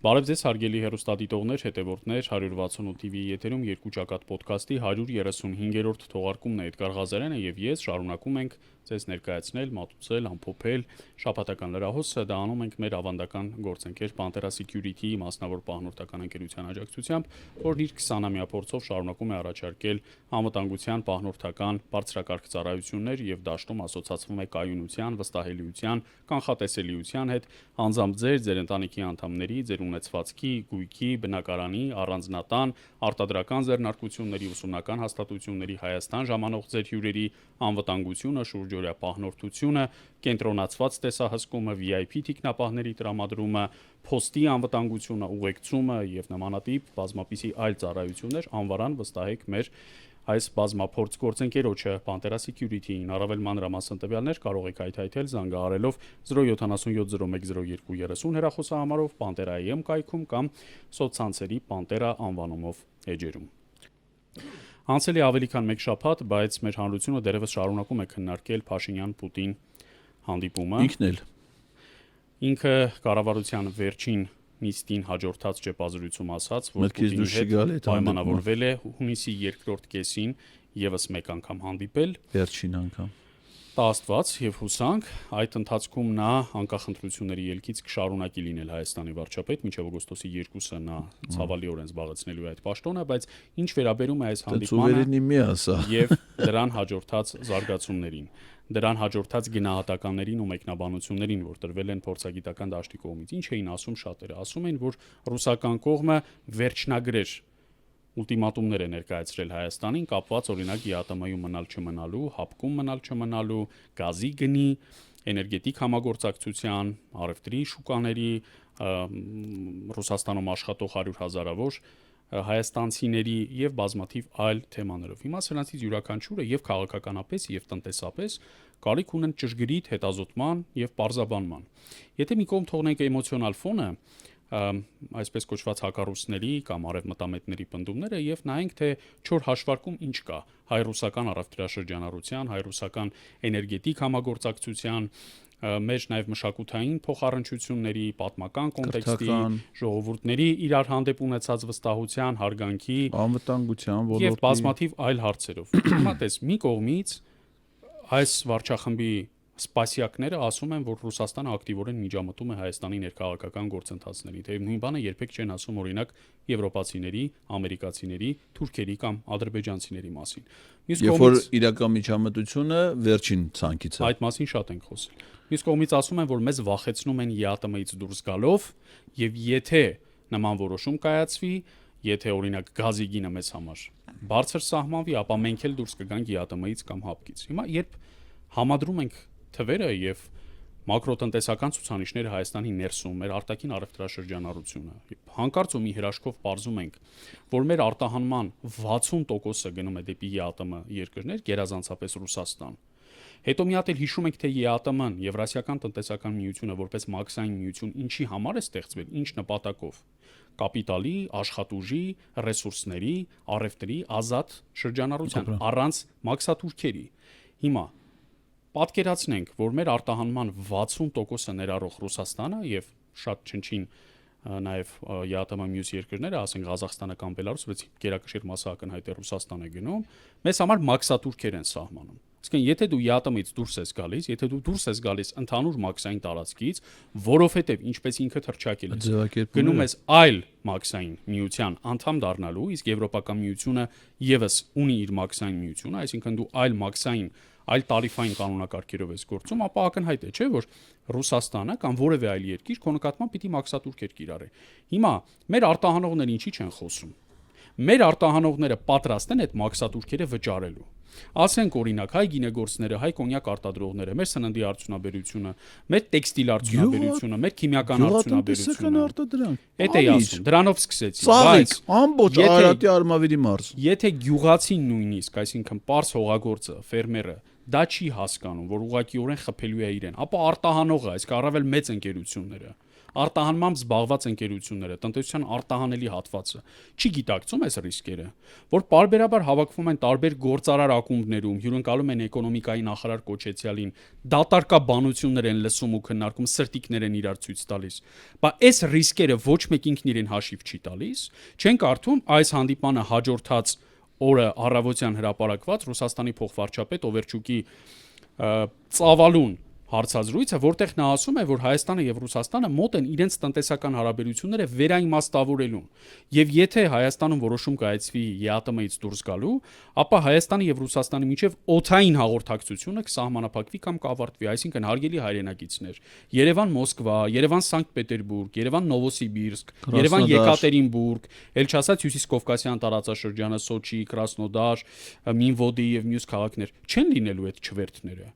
Բարև ձեզ հարգելի հեռուստադիտողներ, հետևորդներ, 168 TV եթերում երկու ճակատ ոդքասթի 135-րդ թողարկումն է Էդգար Ղազարյանը եւ ես շարունակում ենք ձեզ ներկայացնել, մատուցել, ամփոփել շաբաթական լրահոսը, դա անում ենք մեր ավանդական գործընկեր Pantera Security մասնավոր պահնորդական ընկերության աջակցությամբ, որն իր 20-ամյա փորձով շարունակում է առաջարկել անվտանգության պահնորդական բարձրակարգ ծառայություններ եւ դաշտում ասոցացվում է կայունության, վստահելիության, կանխատեսելիության հետ, անձամբ ձեր ընտանիքի անդամների, ձեր ունեցվածքի, գույքի, բնակարանի, առանձնատան, արտադրական ձեռնարկությունների, ուսումնական հաստատությունների Հայաստան ժամանող ձեր հյուրերի անվտանգությունը, շուրջօրյա պահնորդությունը, կենտրոնացված տեսահսկումը, VIP թիկնապահների տրամադրումը, փոստի անվտանգությունը, ուղեկցումը եւ նմանատիպ բազմապիսի այլ ծառայություններ անվարան վստահեք մեր այս բազմափորձ գործընկերոջը Pantera Security-ին առավել մանրամասն տվյալներ կարող եք հայթայթել զանգահարելով 077010230 հեռախոսահամարով Pantera.am կայքում կամ սոցցանցերի Pantera անվանումով էջերում։ Անցել է ավելի քան մեկ շաբաթ, բայց մեր հանրությունը դեռևս շարունակում է քննարկել Փաշինյան-Պուտին հանդիպումը։ Ինքը կառավարության վերջին նիստին հաջորդած ճեպազրույցում ասաց, որ Պուտինի հետ պայմանավորվել է հունիսի երկրորդ կեսին եւս մեկ անգամ հանդիպել, վերջին անգամ։ Տա Աստված եւ հուսանք, այդ ընթացքում նա անկախընտրությունների ելքից կշարունակի լինել Հայաստանի վարչապետ, մինչեւ օգոստոսի 2-ը նա ցավալիորեն զբաղեցնելու է այդ պաշտոնը, բայց ինչ վերաբերում է այս հանդիպմանը եւ դրան հաջորդած զարգացումներին, դրան հաջորդած գնահատականներին ու մեկնաբանություններին, որ տրվել են փորձագիտական դաշտի կողմից, ինչ էին ասում շատերը, ասում են, որ ռուսական կողմը վերջնագրեր ուլտիմատումներ է ներկայացրել Հայաստանին կապված օրինակ ԵԱՏՄ-ում մնալ չմնալու, հապկում մնալ չմնալու, գազի գնի, էներգետիկ համագործակցության, առևտրի շուկաների, Ռուսաստանում աշխատող 100,000-ավոր հայաստանցիների եւ բազմաթիվ այլ թեմաներով։ Հիմա սրանցից յուրաքանչյուրը եւ քաղաքականապես եւ տնտեսապես կարիք ունեն ճշգրիտ հետազոտման եւ պարզաբանման։ Եթե մի կողմ թողնենք էմոցիոնալ ֆոնը, այսպես կոչված հակառուսների կամ արևմտամետների պնդումները եւ նայենք թե չոր հաշվարկում ինչ կա հայ-ռուսական առևտրաշրջանառության, հայ-ռուսական էներգետիկ համագործակցության, մեր նաև մշակութային փոխառնչությունների, պատմական կոնտեքստի, ժողովուրդների իրար հանդեպ ունեցած վստահության, հարգանքի, անվտանգության ոլորտի եւ բազմաթիվ այլ հարցերով։ Հիմա տես մի կողմից այս վարչախմբի սպասյակները ասում են, որ Ռուսաստանը ակտիվորեն միջամտում է Հայաստանի ներքաղաքական գործընթացներին, թեև նույն բանը երբեք չեն ասում օրինակ եվրոպացիների, ամերիկացիների, թուրքերի կամ ադրբեջանցիների մասին։ Երբ որ իրական միջամտությունը վերջին ցանկից է։ Այդ մասին շատ ենք խոսել։ Մյուս կողմից ասում են, որ մեզ վախեցնում են ԵԱՏՄ-ից դուրս գալով, եւ եթե նման որոշում կայացվի, եթե օրինակ գազի գինը մեզ համար բարձր սահմանվի, ապա մենք էլ դուրս կգանք ԵԱՏՄ-ից կամ հապկից։ Հիմա երբ համադրում ենք թվերը եւ մակրոտնտեսական ցուցանիշները Հայաստանի ներսում, մեր արտաքին առևտրաշրջանառությունը, հանկարծ ու մի հրաշքով պարզում ենք, որ մեր արտահանման 60%-ը գնում է դեպի ԵԱՏՄ երկրներ, գերազանցապես Ռուսաստան։ Հետո մի հատ էլ հիշում ենք, թե ԵԱՏՄ-ն, Եվրասիական տնտեսական միությունը որպես մաքսային միություն, ինչի համար է ստեղծվել, ինչ նպատակով։ Կապիտալի, աշխատուժի, ռեսուրսների, առևտրի, ազատ շրջանառության, առանց մաքսատուրքերի։ Հիմա պատկերացնենք, որ մեր արտահանման 60%-ը ներառող Ռուսաստանը եւ շատ չնչին նաեւ ԵԱՏՄ մյուս երկրները, ասենք Ղազախստանը կամ Բելարուսը, բայց գերակշիռ մասը ակնհայտ է Ռուսաստան է գնում, մեզ համար մաքսատուրքեր են սահմանում։ Իսկ եթե դու ԵԱՏՄ-ից դուրս ես գալիս, եթե դու դուրս ես գալիս ընդհանուր մաքսային տարածքից, որովհետեւ ինչպես ինքը թռչակել է, գնում ես այլ մաքսային միության անդամ դառնալու, իսկ Եվրոպական միությունը եւս ունի իր մաքսային միությունը, այսինքն դու այլ մաքսային այլ տարիֆային կանոնակարգերով ես գործում, ապա ակնհայտ է, չէ՞, որ Ռուսաստանը կամ որևէ այլ երկիր քո նկատմամբ պիտի մաքսատուրքեր կիրառի։ Հիմա մեր արտահանողները ինչի չեն խոսում։ Մեր արտահանողները պատրաստ են այդ մաքսատուրքերը վճարելու։ Ասենք օրինակ հայ գինեգործները, հայ կոնյակ արտադրողները, մեր սննդի արդյունաբերությունը, մեր տեքստիլ արդյունաբերությունը, մեր քիմիական արդյունաբերությունը։ Էդ էի ասում, դրանով սկսեցի, բայց ամբողջ Արարատի Արմավիրի մարզ։ Եթե գյուղացին նույնիսկ, այսինքն պարզ հողագործը, ֆերմերը դա չի հասկանում, որ ուղղակիորեն խփելու է իրեն, ապա արտահանողը, այսինքն առավել մեծ ընկերությունները, արտահանմամբ զբաղված ընկերությունները, տնտեսության արտահանելի հատվածը չի գիտակցում այս ռիսկերը, որ պարբերաբար հավաքվում են տարբեր գործարար ակումբներում, հյուրընկալում են էկոնոմիկայի նախարար կոչեցյալին, դատարկաբանություններ են լսում ու քննարկում, սրտիկներ են իրար ցույց տալիս։ Բա այս ռիսկերը ոչ մեկ ինքն իրեն հաշիվ չի տալիս։ Չեն կարդում այս հանդիպանը հաջորդած օրը առավոտյան հրապարակված Ռուսաստանի փոխվարչապետ Օվերչուկի ծավալուն հարցազրույցը, որտեղ նա ասում է, որ Հայաստանը եւ Ռուսաստանը մոտ են իրենց տնտեսական հարաբերությունները վերաիմաստավորելուն, եւ եթե Հայաստանում որոշում կայացվի ԵԱՏՄ-ից դուրս գալու, ապա Հայաստանի եւ Ռուսաստանի միջև օդային հաղորդակցությունը կսահմանափակվի կամ կավարտվի, այսինքն հարգելի հայրենակիցներ, Երևան-Մոսկվա, Երևան-Սանկտ-Պետերբուրգ, Երևան-Նովոսիբիրսկ, Երևան-Եկատերինբուրգ, էլ չասած Հյուսիսկովկասյան տարածաշրջանը, Սոչի, Կրասնոդար, Մինվոդի եւ մյուս քաղաքներ չեն լինելու այդ չվերթները։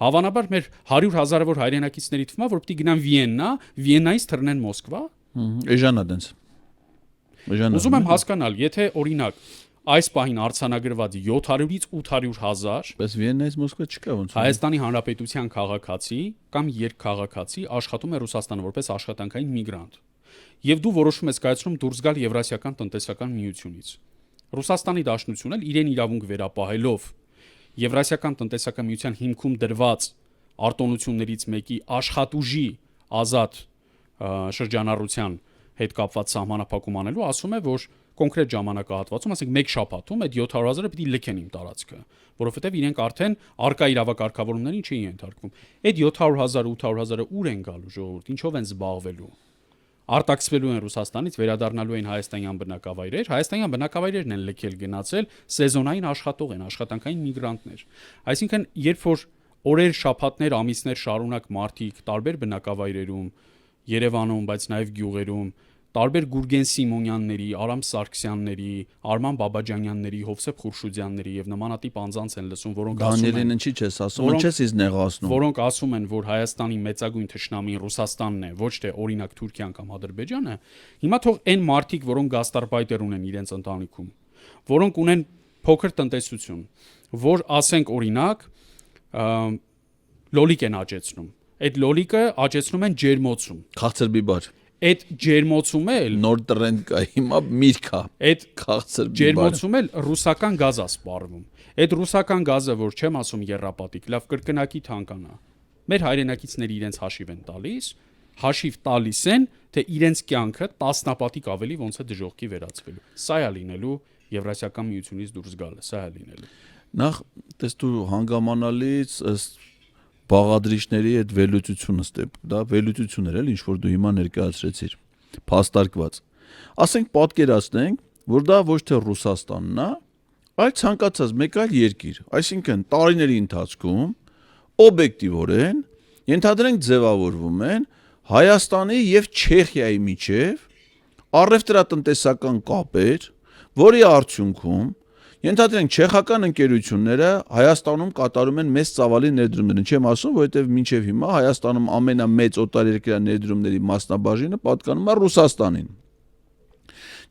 Հավանաբար մեր 100,000-ավոր հայրենակիցների թվում է, որ պիտի գնան Վիեննա, Վիեննայից թռնեն Մոսկվա։ Էժանա դենց։ Ուզում եմ հասկանալ, եթե օրինակ այս պահին արձանագրված 700-ից 800,000 Բայց Վիեննայից Մոսկվա չկա ոնց։ Հայաստանի Հանրապետության քաղաքացի կամ երկքաղաքացի աշխատում է Ռուսաստանում որպես աշխատանքային միգրանտ։ Եվ դու որոշում ես կայացնում դուրս գալ Եվրասիական տնտեսական միությունից։ Ռուսաստանի Դաշնությունն էլ իրեն իրավունք վերապահելով Եվրասիական տնտեսական միության հիմքում դրված արտոնություններից մեկի աշխատուժի ազատ շրջանառության հետ կապված սահմանափակում անելու, ասում է, որ կոնկրետ ժամանակահատվածում, ասենք 1 շաբաթում այդ 700,000-ը պիտի լքեն իմ տարածքը, որովհետև իրենք արդեն արկա իրավակարգավորումներին չի ենթարկվում։ Այդ 700,000, 800,000-ը ուր են գալու ժողովուրդ, ինչով են զբաղվելու։ Արտաքսվելու են Ռուսաստանից, վերադառնալու են հայաստանյան բնակավայրեր, հայաստանյան բնակավայրերն են լքել գնացել, սեզոնային աշխատող են, աշխատանքային միգրանտներ։ Այսինքն, երբ որ օրեր, շաբաթներ, ամիսներ շարունակ մարդիկ տարբեր բնակավայրերում, Երևանում, բայց նաև գյուղերում, տարբեր Գուրգեն Սիմոնյանների, Արամ Սարգսյանների, Արման Բաբաջանյանների, Հովսեփ Խուրշուդյանների եւ նմանատիպ անձանց են լսում, որոնք ասում են, Դանիելին ինչի՞ չես ասում, ինչես ինձ նեղացնում։ Որոնք ասում են, որ Հայաստանի մեծագույն թշնամին Ռուսաստանն է, ոչ թե օրինակ Թուրքիան կամ Ադրբեջանը, հիմա թող այն մարդիկ, որոնք գաստարբայտեր ունեն իրենց ընտանիքում, որոնք ունեն փոքր տնտեսություն, որ ասենք օրինակ լոլիկ են աճեցնում։ Այդ լոլիկը աճեցնում են ջերմոցում։ Քաղցր բիբար։ Այդ ջերմոցում էլ Նոր տրենդ կա, հիմա միրգ է։ այդ Քաղցր բիբար։ ջերմոցում էլ ռուսական գազ է սպառվում։ Այդ ռուսական գազը, որ չեմ ասում երրապատիկ, լավ կրկնակի թանկանա։ Մեր հայրենակիցները իրենց հաշիվ են տալիս, հաշիվ տալիս են, թե իրենց կյանքը տասնապատիկ ավելի ոնց է դժողքի վերածվելու։ Սա է լինելու Եվրասիական միությունից դուրս գալը, սա է լինելու։ Նախ տես դու հանգամանալից ըստ բաղադրիչների այդ վերլուծությունը ստեպ, դա վերլուծություն էր, ինչ որ դու հիմա ներկայացրեցիր, փաստարկված։ Ասենք պատկերացնենք, որ դա ոչ թե Ռուսաստանն է, այլ ցանկացած մեկ այլ երկիր, այսինքն տարիների ընթացքում օբյեկտիվորեն ենթադրենք ձևավորվում են Հայաստանի եւ Չեխիայի միջև առևտրատնտեսական կապեր, որի արդյունքում ենթադրենք չեխական ընկերությունները Հայաստանում կատարում են մեծ ծավալի ներդրումներ, չեմ ասում, որովհետև մինչև հիմա Հայաստանում ամենամեծ օտարերկրյա ներդրումների մասնաբաժինը պատկանում է Ռուսաստանին։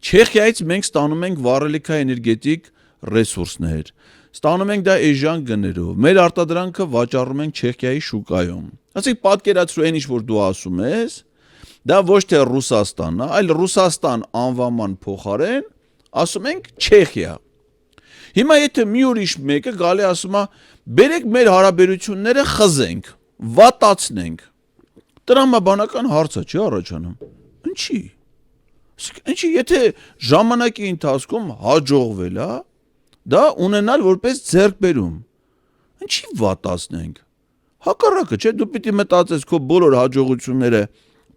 Չեխիայից մենք ստանում ենք վառելիքաէներգետիկ ռեսուրսներ, ստանում ենք դա էժան գներով, մեր արտադրանքը վաճառում ենք Չեխիայի շուկայում։ Ասենք պատկերացրու այն ինչ որ դու ասում ես, դա ոչ թե Ռուսաստանն է, այլ Ռուսաստան անվաման փոխարեն ասում ենք Չեխիա։ Հիմա եթե մի ուրիշ մեկը գալի ասում է, բերեք մեր հարաբերությունները խզենք, վատացնենք։ Տրամաբանական հարցը չի առաջանում։ Ինչի՞։ Ինչի՞ եթե ժամանակի ընթացքում հաջողվել է, դա ունենալ որպես ձեռքբերում։ Ինչի՞ վատացնենք։ Հակառակը, չէ, դու պիտի մտածես քո բոլոր հաջողությունները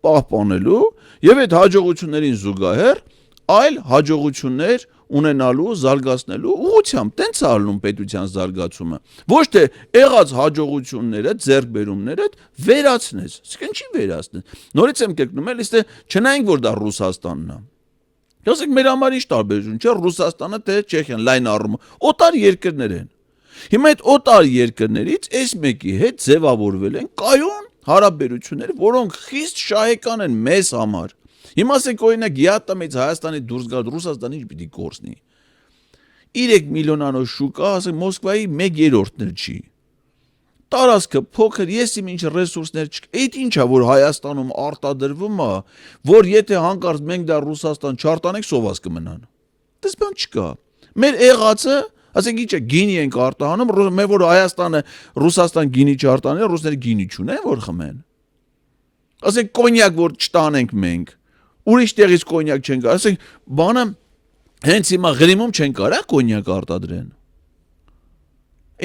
պահպանելու եւ այդ հաջողություններին զուգահեռ այլ հաջողություններ ունենալու, զարգացնելու ուղղությամբ, տենց է ալնում պետության զարգացումը։ Ոչ թե եղած հաջողությունները, ձեռքբերումները վերացնես։ Իսկ ինչի վերացնես։ Նորից եմ կրկնում, էլի թե չնայենք որ դա Ռուսաստանն է։ Ասենք մեր համար ինչ տարբերություն չէ Ռուսաստանը թե Չեխիան, լայն առումով օտար երկրներ են։ Հիմա այդ օտար երկրներից այս մեկի հետ ձևավորվել են կայուն հարաբերություններ, որոնք խիստ շահեկան են մեզ համար։ Հիմա ասենք օրինակ ԵԱՏՄ-ից Հայաստանի դուրս գալ Ռուսաստանը ինչ պիտի կորցնի։ 3 միլիոնանոց շուկա, ասենք Մոսկվայի 1/3-ն չի։ տարածքը փոքր, ես իմ ինչ ռեսուրսներ չկա։ Այդ ինչա որ Հայաստանում արտադրվում է, որ եթե հանկարծ մենք դա Ռուսաստան չարտանենք, սոված կմնան։ Դες բան չկա։ Մեր եղածը, ասենք ինչա գինի ենք արտահանում, մեր որ Հայաստանը Ռուսաստան գինի չարտանի, ռուսները գինի չունեն, որ խմեն։ Ասենք կոնյակ որ չտանենք մենք, ուրիշ տեղից կոնյակ չեն գա, ասենք բանը հենց հիմա Ղրիմում չեն կարա կոնյակ արտադրեն։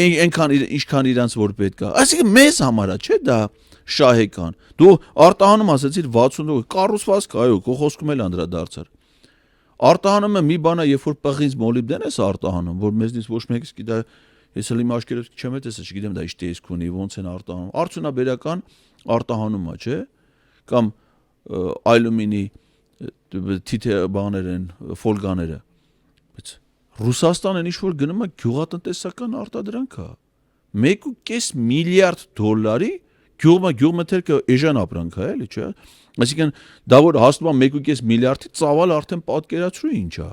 Այնքան ինչքան իրանց որ պետք է։ Այսինքն մեզ համար է, չէ՞ դա շահեկան։ Դու արտահանում ասեցիր 60 կառուցվածք, այո, քո խոսքում էլ անդրադարձար։ Արտահանում է մի բանա, երբ որ պղինձ մոլիբդեն ես արտահանում, որ մեզնից ոչ մեկից գիտա, ես էլ իմ աչքերով չեմ տեսել, չգիտեմ դա ինչ տեսք ունի, ոնց են արտահանում։ Արդյունաբերական արտահանում է, չէ՞։ Կամ ալյումինի թիթե բաներ են, ֆոլգաները։ Բայց Ռուսաստանը ինչ որ գնում է գյուղատնտեսական արտադրանք է։ 1.5 միլիարդ դոլարի գյուղմթերքը էժան ապրանք է, էլի, չէ՞։ Այսինքն դա որ հասնում է 1.5 միլիարդի ծավալ արդեն պատկերացրու ինչ է։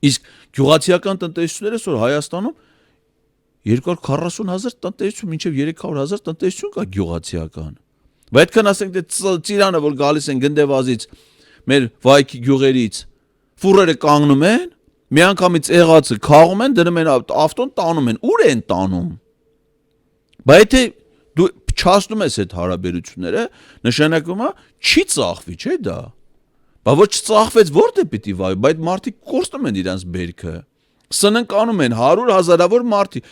Իսկ գյուղացիական տնտեսությունները այսօր Հայաստանում 240,000 տնտեսություն մինչև 300,000 տնտեսություն կա գյուղացիական։ Բայց այդքան ասենք դե ծիրանը որ գալիս են գնդեվազից մեր վայքի գյուղերից ֆուրերը կանգնում են, միանգամից եղածը քաղում են, դնում են ավտոն տանում են, ուր են տանում։ Բայց եթե դու չհասնում ես այդ հարաբերությունները, նշանակում է չի ծախվի, չէ՞ դա։ Բա ոչ ծախվեց որտե պիտի վայ, բայց մարդիկ կորցնում են իրենց բերքը։ Սննք անում են 100,000-ավոր մարդիկ։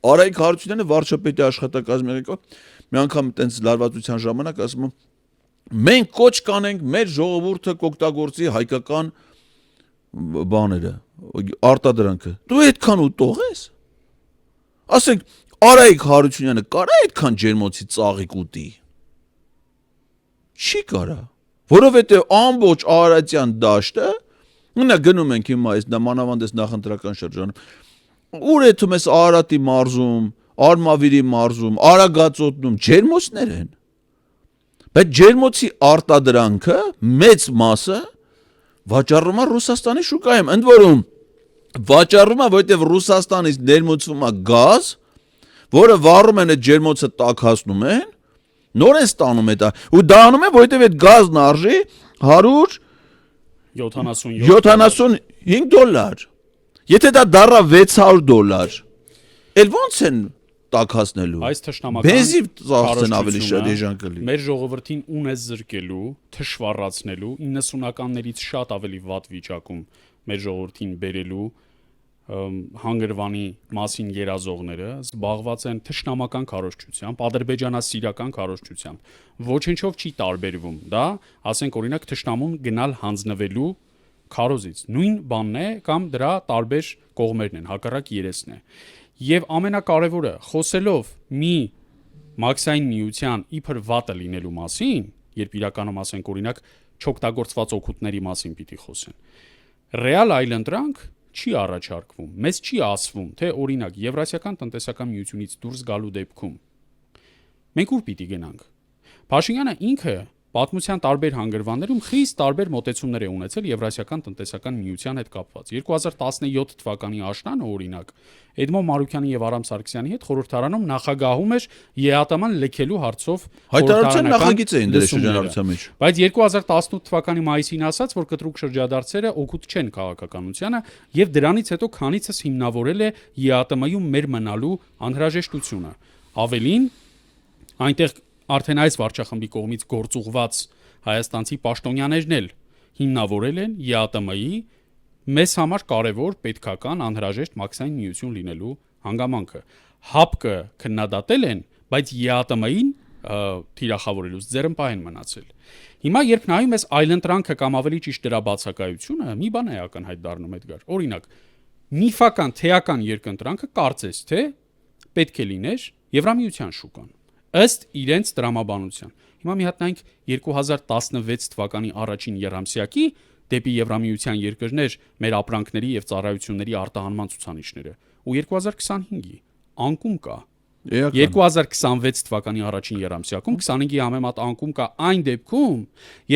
Արայիկ Հարությունյանը վարչապետի աշխատակազմի եկավ, մի անգամ տենց լարվածության ժամանակ ասում եմ մենք կոչ կանենք մեր ժողովուրդը կօգտագործի հայկական բաները, արտադրանքը։ Դու այդքան ուտող ես։ Ասենք Արայիկ Հարությունյանը կարա այդքան ջերմոցի ծաղիկ ուտի։ Չի կարա, որովհետև ամբողջ Արարատյան դաշտը նա գնում ենք հիմա այս մանավանդ նախընտրական շրջանում։ Ուր է թվում ես Արարատի մարզում, Արմավիրի մարզում, Արագածոտնում ջերմոցներ են։ Բայց ջերմոցի արտադրանքը մեծ մասը վաճառվում է Ռուսաստանի շուկայում, ընդ որում վաճառվում է, որովհետև Ռուսաստանից ներմուծվում է գազ, որը վառում են այդ ջերմոցը տաքացնում են, նոր են ստանում այդ ու դա անում են, որովհետև այդ գազն արժի 175 դոլար։ Եթե դա դառա $600, էլ ոնց են տաքացնելու։ Այս թշնամական բենզին ծախսեն ավելի շատ էժան կլինի։ Մեր ժողովրդին ունես զրկելու, թշվառացնելու 90-ականներից շատ ավելի վատ վիճակում մեր ժողովրդին բերելու հանգրվանի մասին երազողները զբաղված են թշնամական քարոզչությամբ, ադրբեջանասիրական քարոզչությամբ։ Ոչինչով չի տարբերվում դա, ասենք օրինակ թշնամուն գնալ հանձնվելու քարոզից։ Նույն բանն է կամ դրա տարբեր կողմերն են, հակառակ երեսն է։ Եվ ամենակարևորը, խոսելով մի մաքսային միության իբր վատը լինելու մասին, երբ իրականում ասենք օրինակ չօգտագործված օգուտների մասին պիտի խոսեն։ Ռեալ այլընտրանք չի առաջարկվում, մեզ չի ասվում, թե օրինակ Եվրասիական տնտեսական միությունից դուրս գալու դեպքում մենք ուր պիտի գնանք։ Փաշինյանը ինքը պատմության տարբեր հանգրվաններում խիստ տարբեր մոտեցումներ է ունեցել Եվրասիական տնտեսական միության հետ կապված։ 2017 թվականի աշնանը օրինակ Էդմոն Մարուկյանի եւ Արամ Սարգսյանի հետ խորհրդարանում նախագահում էր ԵԱՏՄ-ն լքելու հարցով հայտարարության նախագիծ էին դրել շրջանառության մեջ։ Բայց 2018 թվականի մայիսին ասաց, որ կտրուկ շրջադարձերը օգուտ չեն քաղաքականությանը եւ դրանից հետո քանիցս հիմնավորել է ԵԱՏՄ-ում մեր մնալու անհրաժեշտությունը։ Ավելին, այնտեղ արդեն այս վարչախմբի կողմից գործուղված հայաստանցի պաշտոնյաներն էլ հիմնավորել են ԵԱՏՄ-ի մեզ համար կարևոր պետքական անհրաժեշտ մաքսային միություն լինելու հանգամանքը։ ՀԱՊԿ-ը քննադատել են, բայց ԵԱՏՄ-ին թիրախավորելուց ձեռնպահ են մնացել։ Հիմա երբ նայում ես այլընտրանքը կամ ավելի ճիշտ դրա բացակայությունը, մի բան է ակնհայտ դառնում Էդգար։ Օրինակ, միֆական թեական երկընտրանքը կարծես թե պետք է լիներ Եվրամիության շուկան ըստ իրենց տրամաբանության։ Հիմա մի հատ նայենք 2016 թվականի առաջին եռամսյակի դեպի Եվրամիության երկրներ մեր ապրանքների եւ ծառայությունների արտահանման ցուցանիշները ու 2025-ի անկում կա։ 2026 թվականի առաջին եռամսյակում 25-ի համեմատ անկում կա այն դեպքում,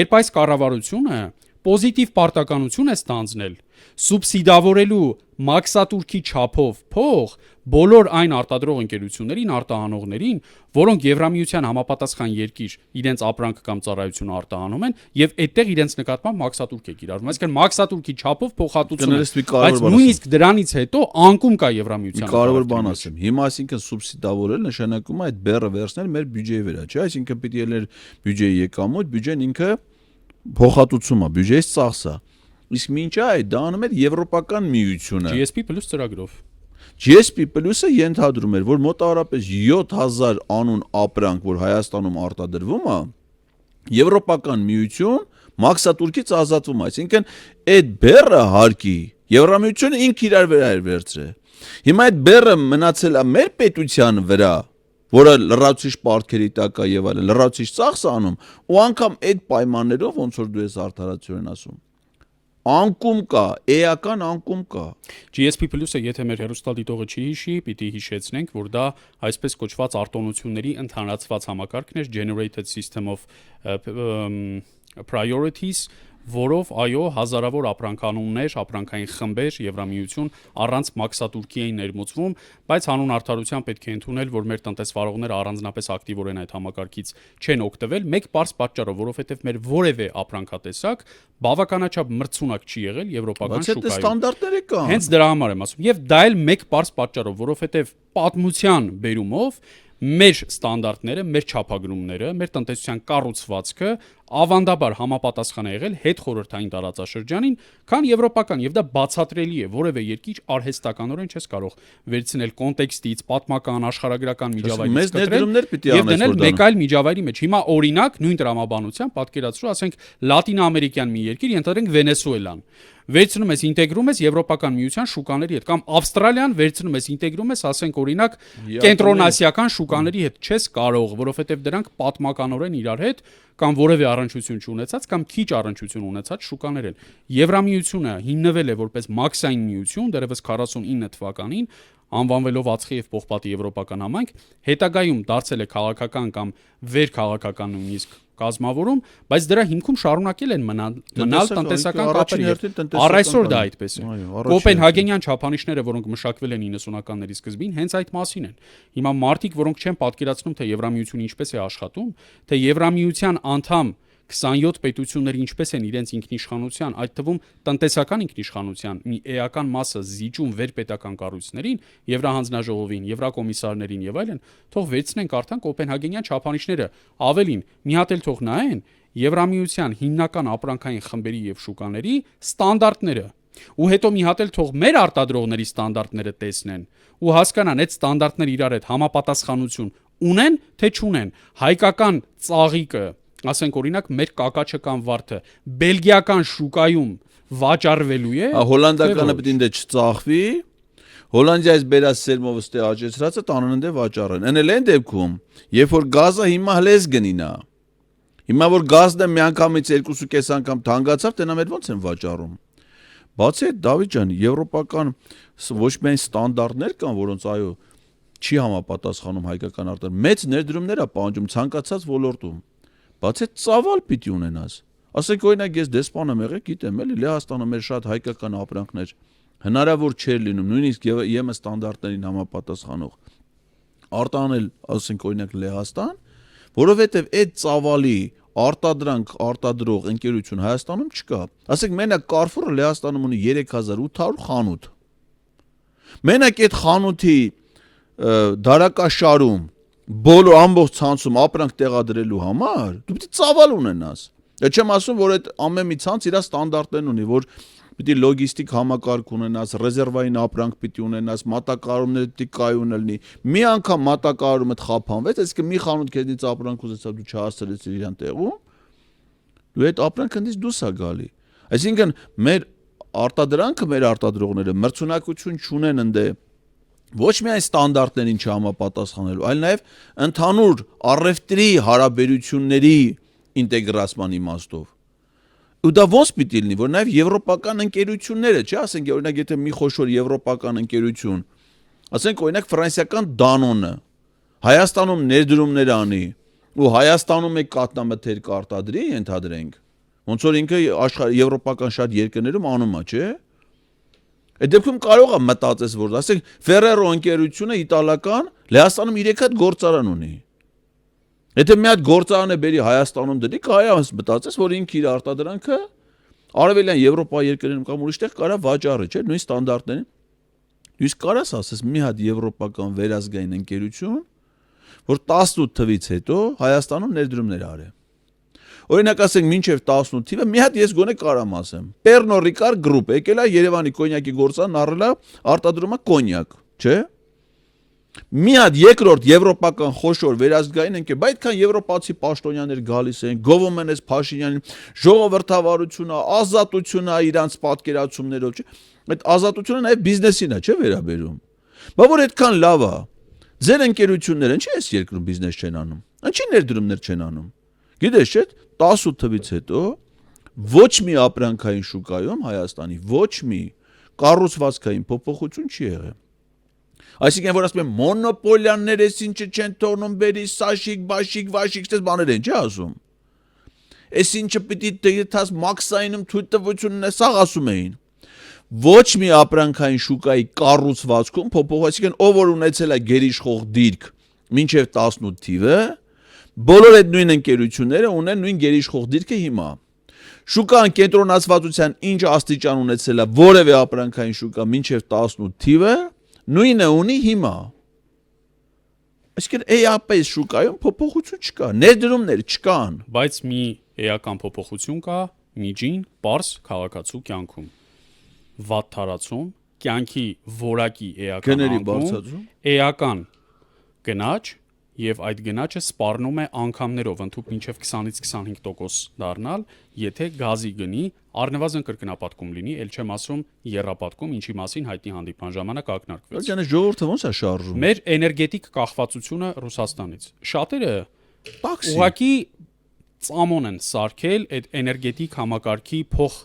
երբ այս կառավարությունը պոզիտիվ պարտականություն է ստանձնել սուբսիդավորելու մաքսատուրքի չափով փող բոլոր այն արտադրող ընկերություններին, արտահանողներին, որոնք Եվրամիության համապատասխան երկիր իրենց ապրանք կամ ծառայություն արտահանում են եւ այդտեղ իրենց նկատմամբ մաքսատուրք է կիրառվում։ Այսինքն մաքսատուրքի չափով փոխհատուցում է։ Բայց նույնիսկ դրանից հետո անկում կա Եվրամիության։ Կարևոր բան ասեմ։ Հիմա այսինքն սուբսիդավորել նշանակում է այդ բեռը վերցնել մեր բյուջեի վրա, չէ՞, այսինքն պիտի ելներ բյուջեի եկամուտ, բյուջեն ինքը փոխհատուցում է, բյուջեից ծախս է։ Իսկ մինչ այդ դա անում էր Եվրոպական միությունը GSP+ ծրագրով։ GSP+-ը ենթադրում էր, որ մոտավորապես 7000 անուն ապրանք, որ Հայաստանում արտադրվում է, Եվրոպական միություն մաքսատուրքից ազատվում է, այսինքն այդ բեռը հարկի Եվրամիությունը ինքը իրար վրա էր վերցրել։ Հիմա այդ բեռը մնացել է մեր պետության վրա, որը լրացուցիչ պարտքերի տակ է եւ այլն, լրացուցիչ ծախս անում, ու անգամ այդ պայմաններով ոնց որ դու ես արդարացիորեն ասում, անկում կա, էական անկում կա։ GSP+-ը, եթե մեր հեռուստադիտողը չի հիշի, պիտի հիշեցնենք, որ դա այսպես կոչված արտոնությունների ընդհանրացված համակարգն էր, Generated System of Priorities, որով այո հազարավոր ապրանքանուններ, ապրանքային խմբեր Եվրամիություն առանց մաքսատուրքի էին ներմուծվում, բայց հանուն արդարության պետք է ընդունել, որ մեր տնտեսվարողները առանձնապես ակտիվորեն այդ համակարգից չեն օգտվել, մեկ պարզ պատճառով, որովհետև մեր որևէ ապրանքատեսակ բավականաչափ մրցունակ չի եղել եվրոպական շուկայում։ Բայց այդ ստանդարտները կան։ Հենց դրա համար եմ ասում, եւ դա էլ մեկ պարզ պատճառով, որովհետև պատմության բերումով մեր ստանդարտները, մեր չափագրումները, մեր տնտեսության կառուցվածքը ավանդաբար համապատասխան է եղել հետ խորհրդային տարածաշրջանին, քան եվրոպական, եւ դա բացատրելի է, որևէ երկիր արհեստականորեն չես կարող վերցնել կոնտեքստից, պատմական, աշխարհագրական միջավայրից կտրել եւ դնել մեկ այլ միջավայրի մեջ։ Հիմա օրինակ նույն տրամաբանությամբ պատկերացրու, ասենք լատինաամերիկյան մի երկիր, ենթադրենք Վենեսուելան, վերցնում ես ինտեգրում ես Եվրոպական միության շուկաների հետ, կամ Ավստրալիան վերցնում ես ինտեգրում ես, ասենք օրինակ կենտրոնասիական շուկաների հետ, չես կարող, որովհետև դրանք պատմականորեն իրար հետ կամ որևէ առնչություն չունեցած կամ քիչ առնչություն ունեցած շուկաներ են։ Եվրամիությունը հիմնվել է որպես մաքսային միություն դեռևս 49 թվականին, անվանվելով ածխի եւ պողպատի եվրոպական համայնք, հետագայում դարձել է քաղաքական կամ վերքաղաքական նույնիսկ կազմավորում, բայց դրա հիմքում շարունակել են մնալ տնտեսական կապեր։ Առ այսօր դա այդպես է։ Կոպենհագենյան չափանիշները, որոնք մշակվել են 90-ականների սկզբին, հենց այդ մասին են։ Հիմա մարդիկ, որոնք չեն պատկերացնում, թե Եվրամիությունը ինչպես է աշխատում, թե Եվրամիության անդամ 27 պետությունները ինչպես են իրենց ինքնիշխանության, այդ թվում տնտեսական ինքնիշխանության մի էական մասը զիջում վերպետական կառույցներին, Եվրահանձնաժողովին, Եվրակոմիսարներին եւ այլն, թող վերցնենք արդեն Կոպենհագենյան չափանիշները, ավելին, մի հատ էլ թող նայեն Եվրամիության հիմնական ապրանքային խմբերի եւ շուկաների ստանդարտները, ու հետո մի հատ էլ թող մեր արտադրողների ստանդարտները տեսնեն ու հասկանան այդ ստանդարտները իրար հետ համապատասխանություն ունեն թե չունեն։ Հայկական ծաղիկը, ասենք օրինակ մեր կակաչական վարդը բելգիական շուկայում վաճառվելու է, հոլանդականը պետք է դե չծախվի, Հոլանդիայից բերած սերմովը ստե աճեցրածը տանեն դե վաճառեն։ Էնել են դեպքում, երբ որ գազը հիմա հլես գնինա։ Հիմա որ գազն է միանգամից 2.5 անգամ թանկացավ, տենա մեր ոնց են վաճառում։ Բացի այդ, Դավիթ ջան, եվրոպական ոչ միայն ստանդարտներ կան, որոնց այո չի համապատասխանում հայկական արտադրում, մեծ ներդրումներ է պահանջում ցանկացած ոլորտում։ Բացի այդ, ծավալ պիտի ունենաս։ Ասենք օրինակ ես դեսպան եմ եղել, գիտեմ էլի, Լեհաստանում մեր շատ հայկական ապրանքներ հնարավոր չէր լինում, նույնիսկ ԵՄ ստանդարտներին համապատասխանող արտանել, ասենք օրինակ Լեհաստան, որովհետև այդ ծավալի արտադրող ընկերություն Հայաստանում չկա։ Ասենք մենակ Carrefour-ը Լեհաստանում ունի 3800 խանութ։ Մենակ այդ խանութի դարակաշարում բոլոր ամբողջ ցանցում ապրանք տեղադրելու համար դու պիտի ծավալ ունենաս։ Դա չեմ ասում, որ այդ ամեն մի ցանց իր ստանդարտներն ունի, որ պիտի լոգիստիկ համակարգ ունենաս, ռեզերվային ապրանք պիտի ունենաս, մատակարարումները պիտի կայուն լինի։ Մի անգամ մատակարարումը խափանվեց, այսինքն մի խանութ քեզնից ապրանք ուզեցավ դու չհասցրեցիր իրան տեղում, դու այդ ապրանքը դից դուրս է գալի։ Այսինքն մեր արտադրանքը, մեր արտադրողները մրցունակություն չունեն ընդ ոչ միայն ստանդարտներին չհամապատասխանելու, այլ նաև ընդհանուր առևտրի հարաբերությունների ինտեգրացման իմաստով։ Ու դա ոնց պիտի լինի, որ նաև եվրոպական ընկերությունները, չէ՞, ասենք օրինակ եթե մի խոշոր եվրոպական ընկերություն, ասենք օրինակ ֆրանսիական Danone-ը Հայաստանում ներդրումներ անի ու Հայաստանում է կատնամթերք արտադրի, ենթադրենք, ոնց որ ինքը եվրոպական շատ երկրներում անում է, չէ՞։ Այդ դեպքում կարող է մտածես, որ ասենք Ferrero ընկերությունը իտալական Լեհաստանում 3 հատ գործարան ունի։ Եթե մի հատ գործարան է բերի Հայաստանում դրի, կարա մտածես, որ ինքը իր արտադրանքը Արևելյան Եվրոպա երկրներում կամ ուրիշտեղ կարա վաճառի, չէ՞, նույն ստանդարտներին։ Իսկ կարաս ասես մի հատ եվրոպական վերազգային ընկերություն, որ 18 թվից հետո Հայաստանում ներդրումներ արի։ Օրինակ ասենք մինչև 18 թիվը մի հատ ես գոնե կարամ ասեմ։ Pernod Ricard Group եկել է Երևանի կոնյակի գործան առել է արտադրում է կոնյակ, չէ՞։ Մի հատ երկրորդ եվրոպական խոշոր վերազգային ընկեր, բայց այդքան եվրոպացի պաշտոնյաներ գալիս են, գովում են այս Փաշինյանի ժողովրդավարությունը, ազատությունը իրանց պատկերացումներով, չէ՞։ Այդ ազատությունը նաև բիզնեսին է, չէ՞ վերաբերում։ Բայց որ այդքան լավ է։ Ձեր ընկերությունները ինչի՞ էս երկրում բիզնես չեն անում։ Ինչի ներդրումներ չեն անում։ Գիտես չէ՞, 18 թվից հետո ոչ մի ապրանքային շուկայում Հայաստանի ոչ մի կառուցվածքային փոփոխություն չի եղել։ Այսինքն որ ասում են մոնոպոլիաներ էս ինչը չեն թողնում բերի սաշիկ, բաշիկ, վաշիկ, այդպես բաներ են, չի ասում։ Էս ինչը պիտի դիտած մաքսայինում թույլտվությունն է, սա ասում էին։ Ոչ մի ապրանքային շուկայի կառուցվածքում փոփոխություն, ով որ ունեցել է գերիշխող դիրք մինչև 18 թիվը, բոլոր այդ նույն ընկերությունները ունեն նույն գերիշխող դիրքը հիմա։ Շուկան կենտրոնացվածության ինչ աստիճան ունեցել է որևէ ապրանքային շուկա մինչև 18 թիվը, նույնը ունի հիմա։ Այսինքն էապես շուկայում փոփոխություն չկա, ներդրումներ չկան, բայց մի էական փոփոխություն կա միջին, པարս քաղաքացու կյանքում։ Վատթարացում, կյանքի որակի էական անկում, էական գնաճ եւ այդ գնաճը սպառնում է անգամներով, ընդհանուր մինչեւ 20-ից 25% դառնալ, եթե գազի գնի առնվազն կրկնապատկում լինի, ել չեմ ասում եռապատկում, ինչի մասին հայտնի հանդիպման ժամանակ ակնարկվեց։ Ջանը ժողովուրդը ոնց է շարժում։ Մեր էներգետիկ կախվածությունը Ռուսաստանից։ Շատերը տաքսի ուղղակի ծամոն են սարքել այդ էներգետիկ համակարգի փոխ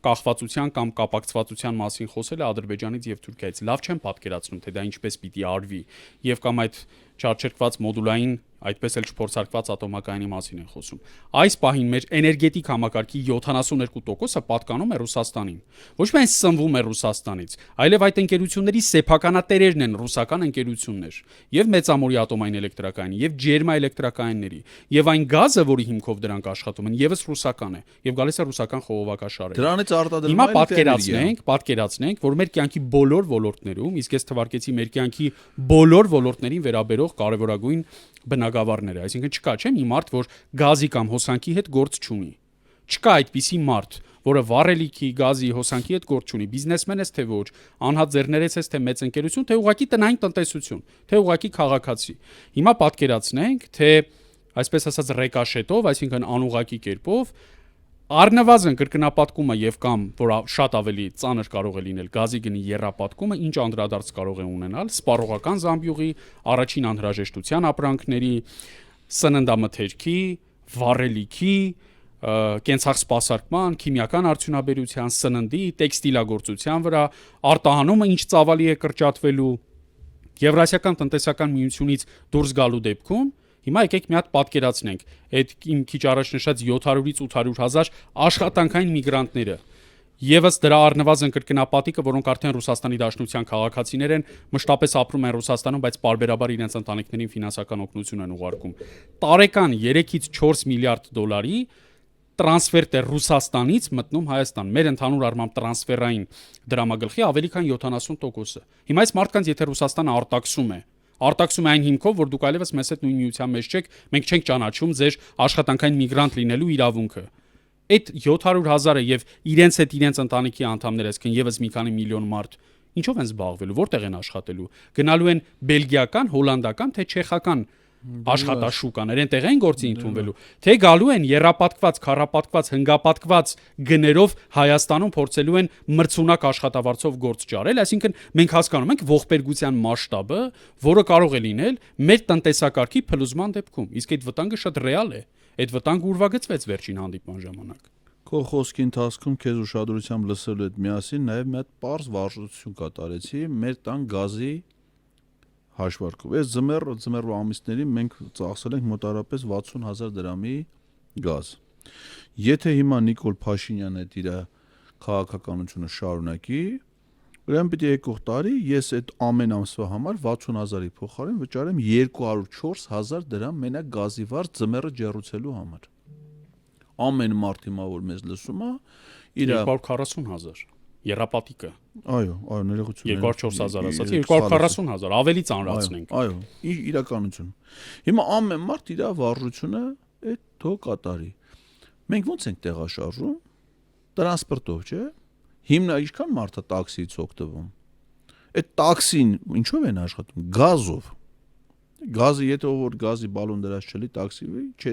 կախվածության կամ կապակցվածության մասին խոսել է Ադրբեջանից եւ Թուրքիայից։ Լավ չեմ պատկերացնում, թե դա ինչպես պիտի արվի եւ կամ այդ չարչերկված մոդուլային, այդպես էլ չփորձարկված ատոմակայանի մասին են խոսում։ Այս պահին մեր էներգետիկ համակարգի 72%-ը պատկանում է Ռուսաստանին։ Ոչ միայն սնվում է Ռուսաստանից, այլև այդ ընկերությունների սեփականատերերն են ռուսական ընկերություններ, եւ մեծամորի ատոմային էլեկտրակայան, եւ ջերմաէլեկտրակայանների, եւ այն գազը, որի հիմքով դրանք աշխատում են, եւս ռուսական է, եւ գալիս է ռուսական խողովակաշարեր։ Դրանից արտադրվում է Հիմա պատկերացնենք, որ մեր կյանքի բոլոր ոլորտներում, իսկ ես թվարկեցի մեր կյանքի բոլոր ոլորտներին վերաբերող կարևորագույն բնագավառները, այսինքն չկա չէ՞ մի մարդ, որ գազի կամ հոսանքի հետ գործ չունի։ Չկա այդպիսի մարդ, որը վառելիքի, գազի, հոսանքի հետ գործ չունի, բիզնեսմեն ես թե ոչ, անհատ ձեռներես ես թե մեծ ընկերություն, թե ուղղակի տնային տնտեսություն, թե ուղղակի քաղաքացի։ Հիմա պատկերացնենք, թե այսպես ասած ռեկաշետով, այսինքն անուղղակի կերպով առնվազն կրկնապատկումը եւ կամ որ շատ ավելի ծանր կարող է լինել գազի գնի եռապատկումը ինչ անդրադարձ կարող է ունենալ սպառողական զամբյուղի, առաջին անհրաժեշտության ապրանքների, սննդամթերքի, վառելիքի, կենցաղսպասարկման, քիմիական արդյունաբերության, սննդի, տեքստիլագործության վրա արտահանումը ինչ ծավալի է կրճատվելու Եվրասիական տնտեսական միությունից դուրս գալու դեպքում Հիմա եկեք մի հատ պատկերացնենք այդ իմ քիչ առաջ նշած 700-ից 800 հազար աշխատանքային միգրանտները եւս դրա առնվազն կրկնապատիկը, որոնք արդեն Ռուսաստանի Դաշնության քաղաքացիներ են, մշտապես ապրում են Ռուսաստանում, բայց պարբերաբար իրենց ընտանիքներին ֆինանսական օգնություն են ուղարկում։ Տարեկան 3-ից 4 միլիարդ դոլարի տրանսֆերտ է Ռուսաստանից մտնում Հայաստան։ Մեր ընդհանուր առմամբ տրանսֆերային դրամագլխի ավելի քան 70%-ը։ Հիմա այս մարդկանց եթե Ռուսաստանը արտաքսում է այն հիմքով, որ դուք այլևս մեզ հետ նույն միության մեջ չեք, մենք չենք ճանաչում ձեր աշխատանքային միգրանտ լինելու իրավունքը։ Այդ 700 հազարը եւ իրենց հետ իրենց ընտանիքի անդամները, այսինքն եւս մի քանի միլիոն մարդ, ինչով են զբաղվելու, որտեղ են աշխատելու։ Գնալու են բելգիական, հոլանդական, թե չեխական աշխատաշուկաներ, այնտեղ են գործի ընդունվելու, թե գալու են եռապատկված, քառապատկված, հնգապատկված գներով Հայաստանում փորձելու են մրցունակ աշխատավարձով գործ ճարել, այսինքն մենք հասկանում ենք ողբերգության մասշտաբը, որը կարող է լինել մեր տնտեսակարգի փլուզման դեպքում, իսկ այդ վտանգը շատ ռեալ է, այդ վտանգը ուրվագծվեց վերջին հանդիպման ժամանակ։ Քո խոսքի ընթացքում քեզ ուշադրությամբ լսելու հետ միասին նաև մի հատ պարզ վարժություն կատարեցի մեր տան գազի հաշվարկով։ Այս ձմեռվա ամիսներին մենք ծախսել ենք մոտարապես 60,000 դրամի գազ։ Եթե հիմա Նիկոլ Փաշինյանը իր քաղաքականությունը շարունակի, Ուրեմն պիտի եկող տարի ես այդ ամեն ամսվա համար 60000-ի փոխարեն վճարեմ 204,000 դրամ մենակ գազի վար ձմեռը ջեռուցելու համար։ Ամեն մարդ հիմա որ մեզ լսում է, իր 240,000 երապատիկը։ Այո, ներողություն։ 204,000 ասացի, 240,000, ավելի ծանրացնենք։ Այո, իրականություն։ Հիմա ամեն մարդ իր վարժությունը այդ թո կատարի։ Մենք ո՞նց ենք տեղաշարժում։ Տրանսպորտով, չէ՞։ Հիմա ինչքան մարդը տաքսիից օգտվում։ Այդ տաքսին ինչով են աշխատում։ Գազով։ Գազը եթե ով որ գազի բալոն դրած չլի տաքսի, չէ,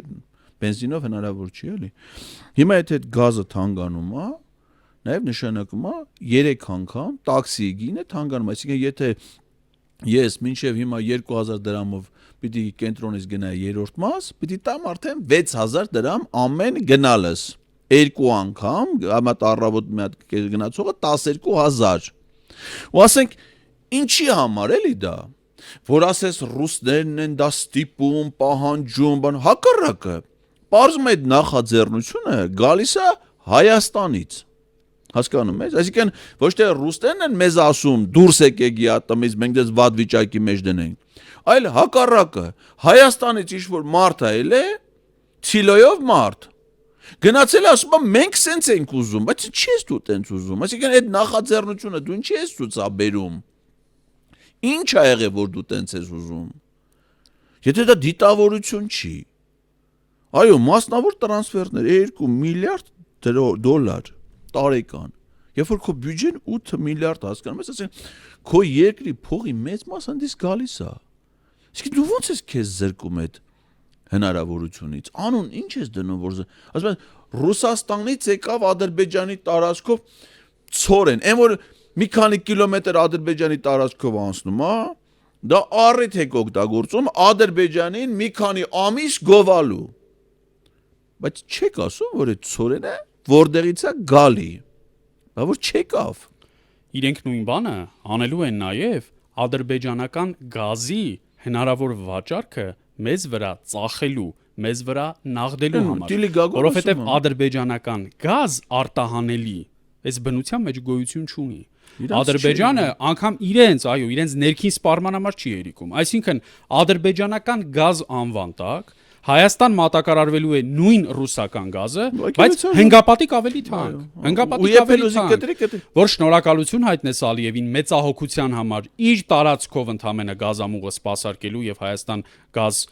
բենզինով հնարավոր չի, էլի։ Հիմա եթե այդ գազը թանկանում է, նաև նշանակում է 3 անգամ տաքսիի գինը թանկանում, այսինքն եթե ես մինչև հիմա 2000 դրամով պիտի կենտրոնից գնայի երրորդ մաս, պիտի տամ արդեն 6000 դրամ ամեն գնալս։ 2 անգամ, ամատ առավոտ մի հատ գնացողը 12000։ Ու ասենք ինչի համար էլի դա, որ ասես ռուսներն են դա ստիպում, պահանջում, բան հակառակը։ Պարզում է այդ նախաձեռնությունը գալիս է Հայաստանից։ Հասկանում ես, այսինքն ոչ թե ռուսներն են մեզ ասում դուրս եկեք յատամից մենք դες վատ վիճակի մեջ դնենք, այլ հակառակը Հայաստանից ինչ որ մարդ այլ է, ցիլոյով մարդ գնացել ասում եմ մենք սենց ենք ուզում, բայց չի ես դու տենց ուզում, այսինքն այդ նախաձեռնությունը դու ինչի ես ցուցաբերում, ինչ ա եղել որ դու տենց ես ուզում, եթե դա դիտավորություն չի, այո մասնավոր տրանսֆերներ 2 միլիարդ դոլար տարեկան, երբ որ քո բյուջեն 8 միլիարդ հասկանում ես, ասեն քո երկրի փողի մեծ մասը դից գալիս է, իսկ դու ո՞նց ես քեզ զրկում այդ հնարավորությունից, անուն ինչ ես դնում որ ասում են Ռուսաստանից եկավ Ադրբեջանի տարածքով ցորեն, այն որ մի քանի կիլոմետր Ադրբեջանի տարածքով անցնում է, դա առիթ եք օգտագործում Ադրբեջանին մի քանի ամիս գովալու, բայց չեք ասում որ այդ ցորենը որտեղից է գալի, բա որ չեկավ։ Իրենք նույն բանը անելու են նաև ադրբեջանական գազի հնարավոր վաճառքը մեզ վրա ծախելու, մեզ վրա նաղդելու համար, որովհետև ադրբեջանական գազ արտահանելի այս բնության մեջ գոյություն չունի։ Ադրբեջանը անգամ իրենց ներքին սպառման համար չի երիկում, այսինքն ադրբեջանական գազ անվան տակ Հայաստան մատակարարվելու է նույն ռուսական գազը, բայց հնգապատիկ ավելի թանկ, որ շնորհակալություն հայտնես Ալիևին մեծահոգության համար իր տարածքով ընդամենը գազամուղը սպասարկելու եւ Հայաստան գազ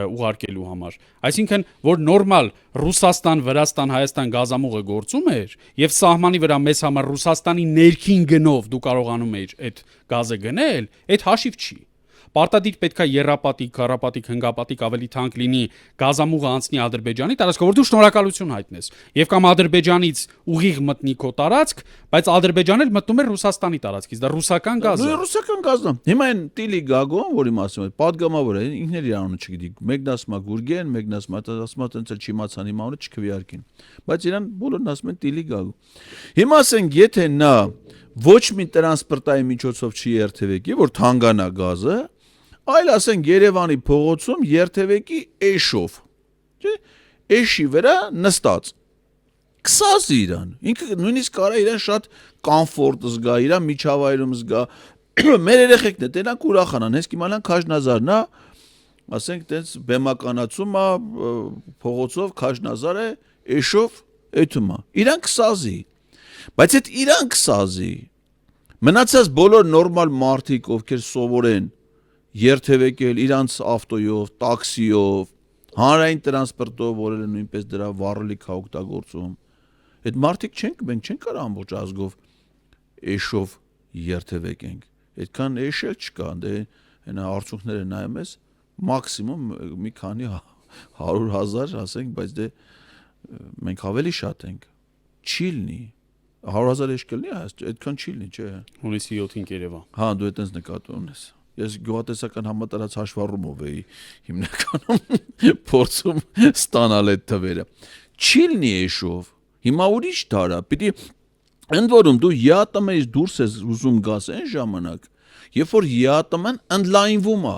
ուղարկելու համար։ Այսինքն, որ նորմալ Ռուսաստան, Վրաստան, Հայաստան գազամուղը գործում էր եւ սահմանի վրա մեզ համար Ռուսաստանի ներքին գնով դու կարողանում ես այդ գազը գնել, այդ հաշիվ չի։ Պարտադիր պետք է երապատիկ, քառապատիկ, հնգապատիկ ավելի թանկ լինի գազամուղը անցնի Ադրբեջանի տարածք, որ դու շնորհակալություն հայտնես։ Եվ կամ Ադրբեջանից ուղիղ մտնի քո տարածք, բայց Ադրբեջանը էլ մտնում է Ռուսաստանի տարածքից, դա ռուսական գազ է։ Ռուսական գազն է։ Հիմա այն Տիլի Գագոն, որի մասին է, падգամավոր է, ինքն իր անունը չգիտի։ Մեկն ասում է Գուրգեն, մեկն ասում է տենց էլ չիմացան իմ անունը չքվեարկին։ Բայց իրան բոլորն ասում են Տիլի Գագո։ Հիմա ասենք, եթե նա ոչ մի տրանսպորտային միջոցով չի երթևեկի, որ թանկանա գազը, այլ ասենք Երևանի փողոցում երթևեկի էշով, չէ՞, էշի վրա նստած։ Կսած իրան, ինքը նույնիսկ կարա իրան շատ կոմֆորտ զգա, իրան միջավայրում զգա։ Մեր երեխեքն է, տենանք ուրախանան, հենց կիմանան Քաշնազարն է, ասենք տենց բեմականացում է փողոցով Քաշնազար է, էշով էթում է։ Իրան կսազի։ Բայց այդ իրան կսազի։ Մնացած բոլոր նորմալ մարդիկ, ովքեր սովոր են երթևեկել իրանց ավտոյով, տաքսիով, հանրային տրանսպորտով, որը նույնպես դրա վառելիք է օգտագործում։ Այդ մարդիկ մենք չենք կարող ամբողջ ազգով էշով երթևեկենք։ Այդքան էշ էլ չկա, դե հենա արդյունքները նայում ես, մաքսիմում մի քանի 100,000, ասենք, բայց դե մենք ավելի շատ ենք։ Չի լինի 100,000 էշ կլինի, այդքան չի լինի, չէ։ Հունիսի 7-ին Երևան։ Հա, դու այդպես նկատում ունես։ Ես գյուղատնտեսական համատարած հաշվառումով էի հիմնականում փորձում ստանալ այդ թվերը։ Չի լինի էշով։ Հիմա ուրիշ դարա, պիտի ընդ որում դու ԵԱՏՄ-ից դուրս ես ուզում գաս այն ժամանակ, երբ որ ԵԱՏՄ-ն ընդլայնվում է։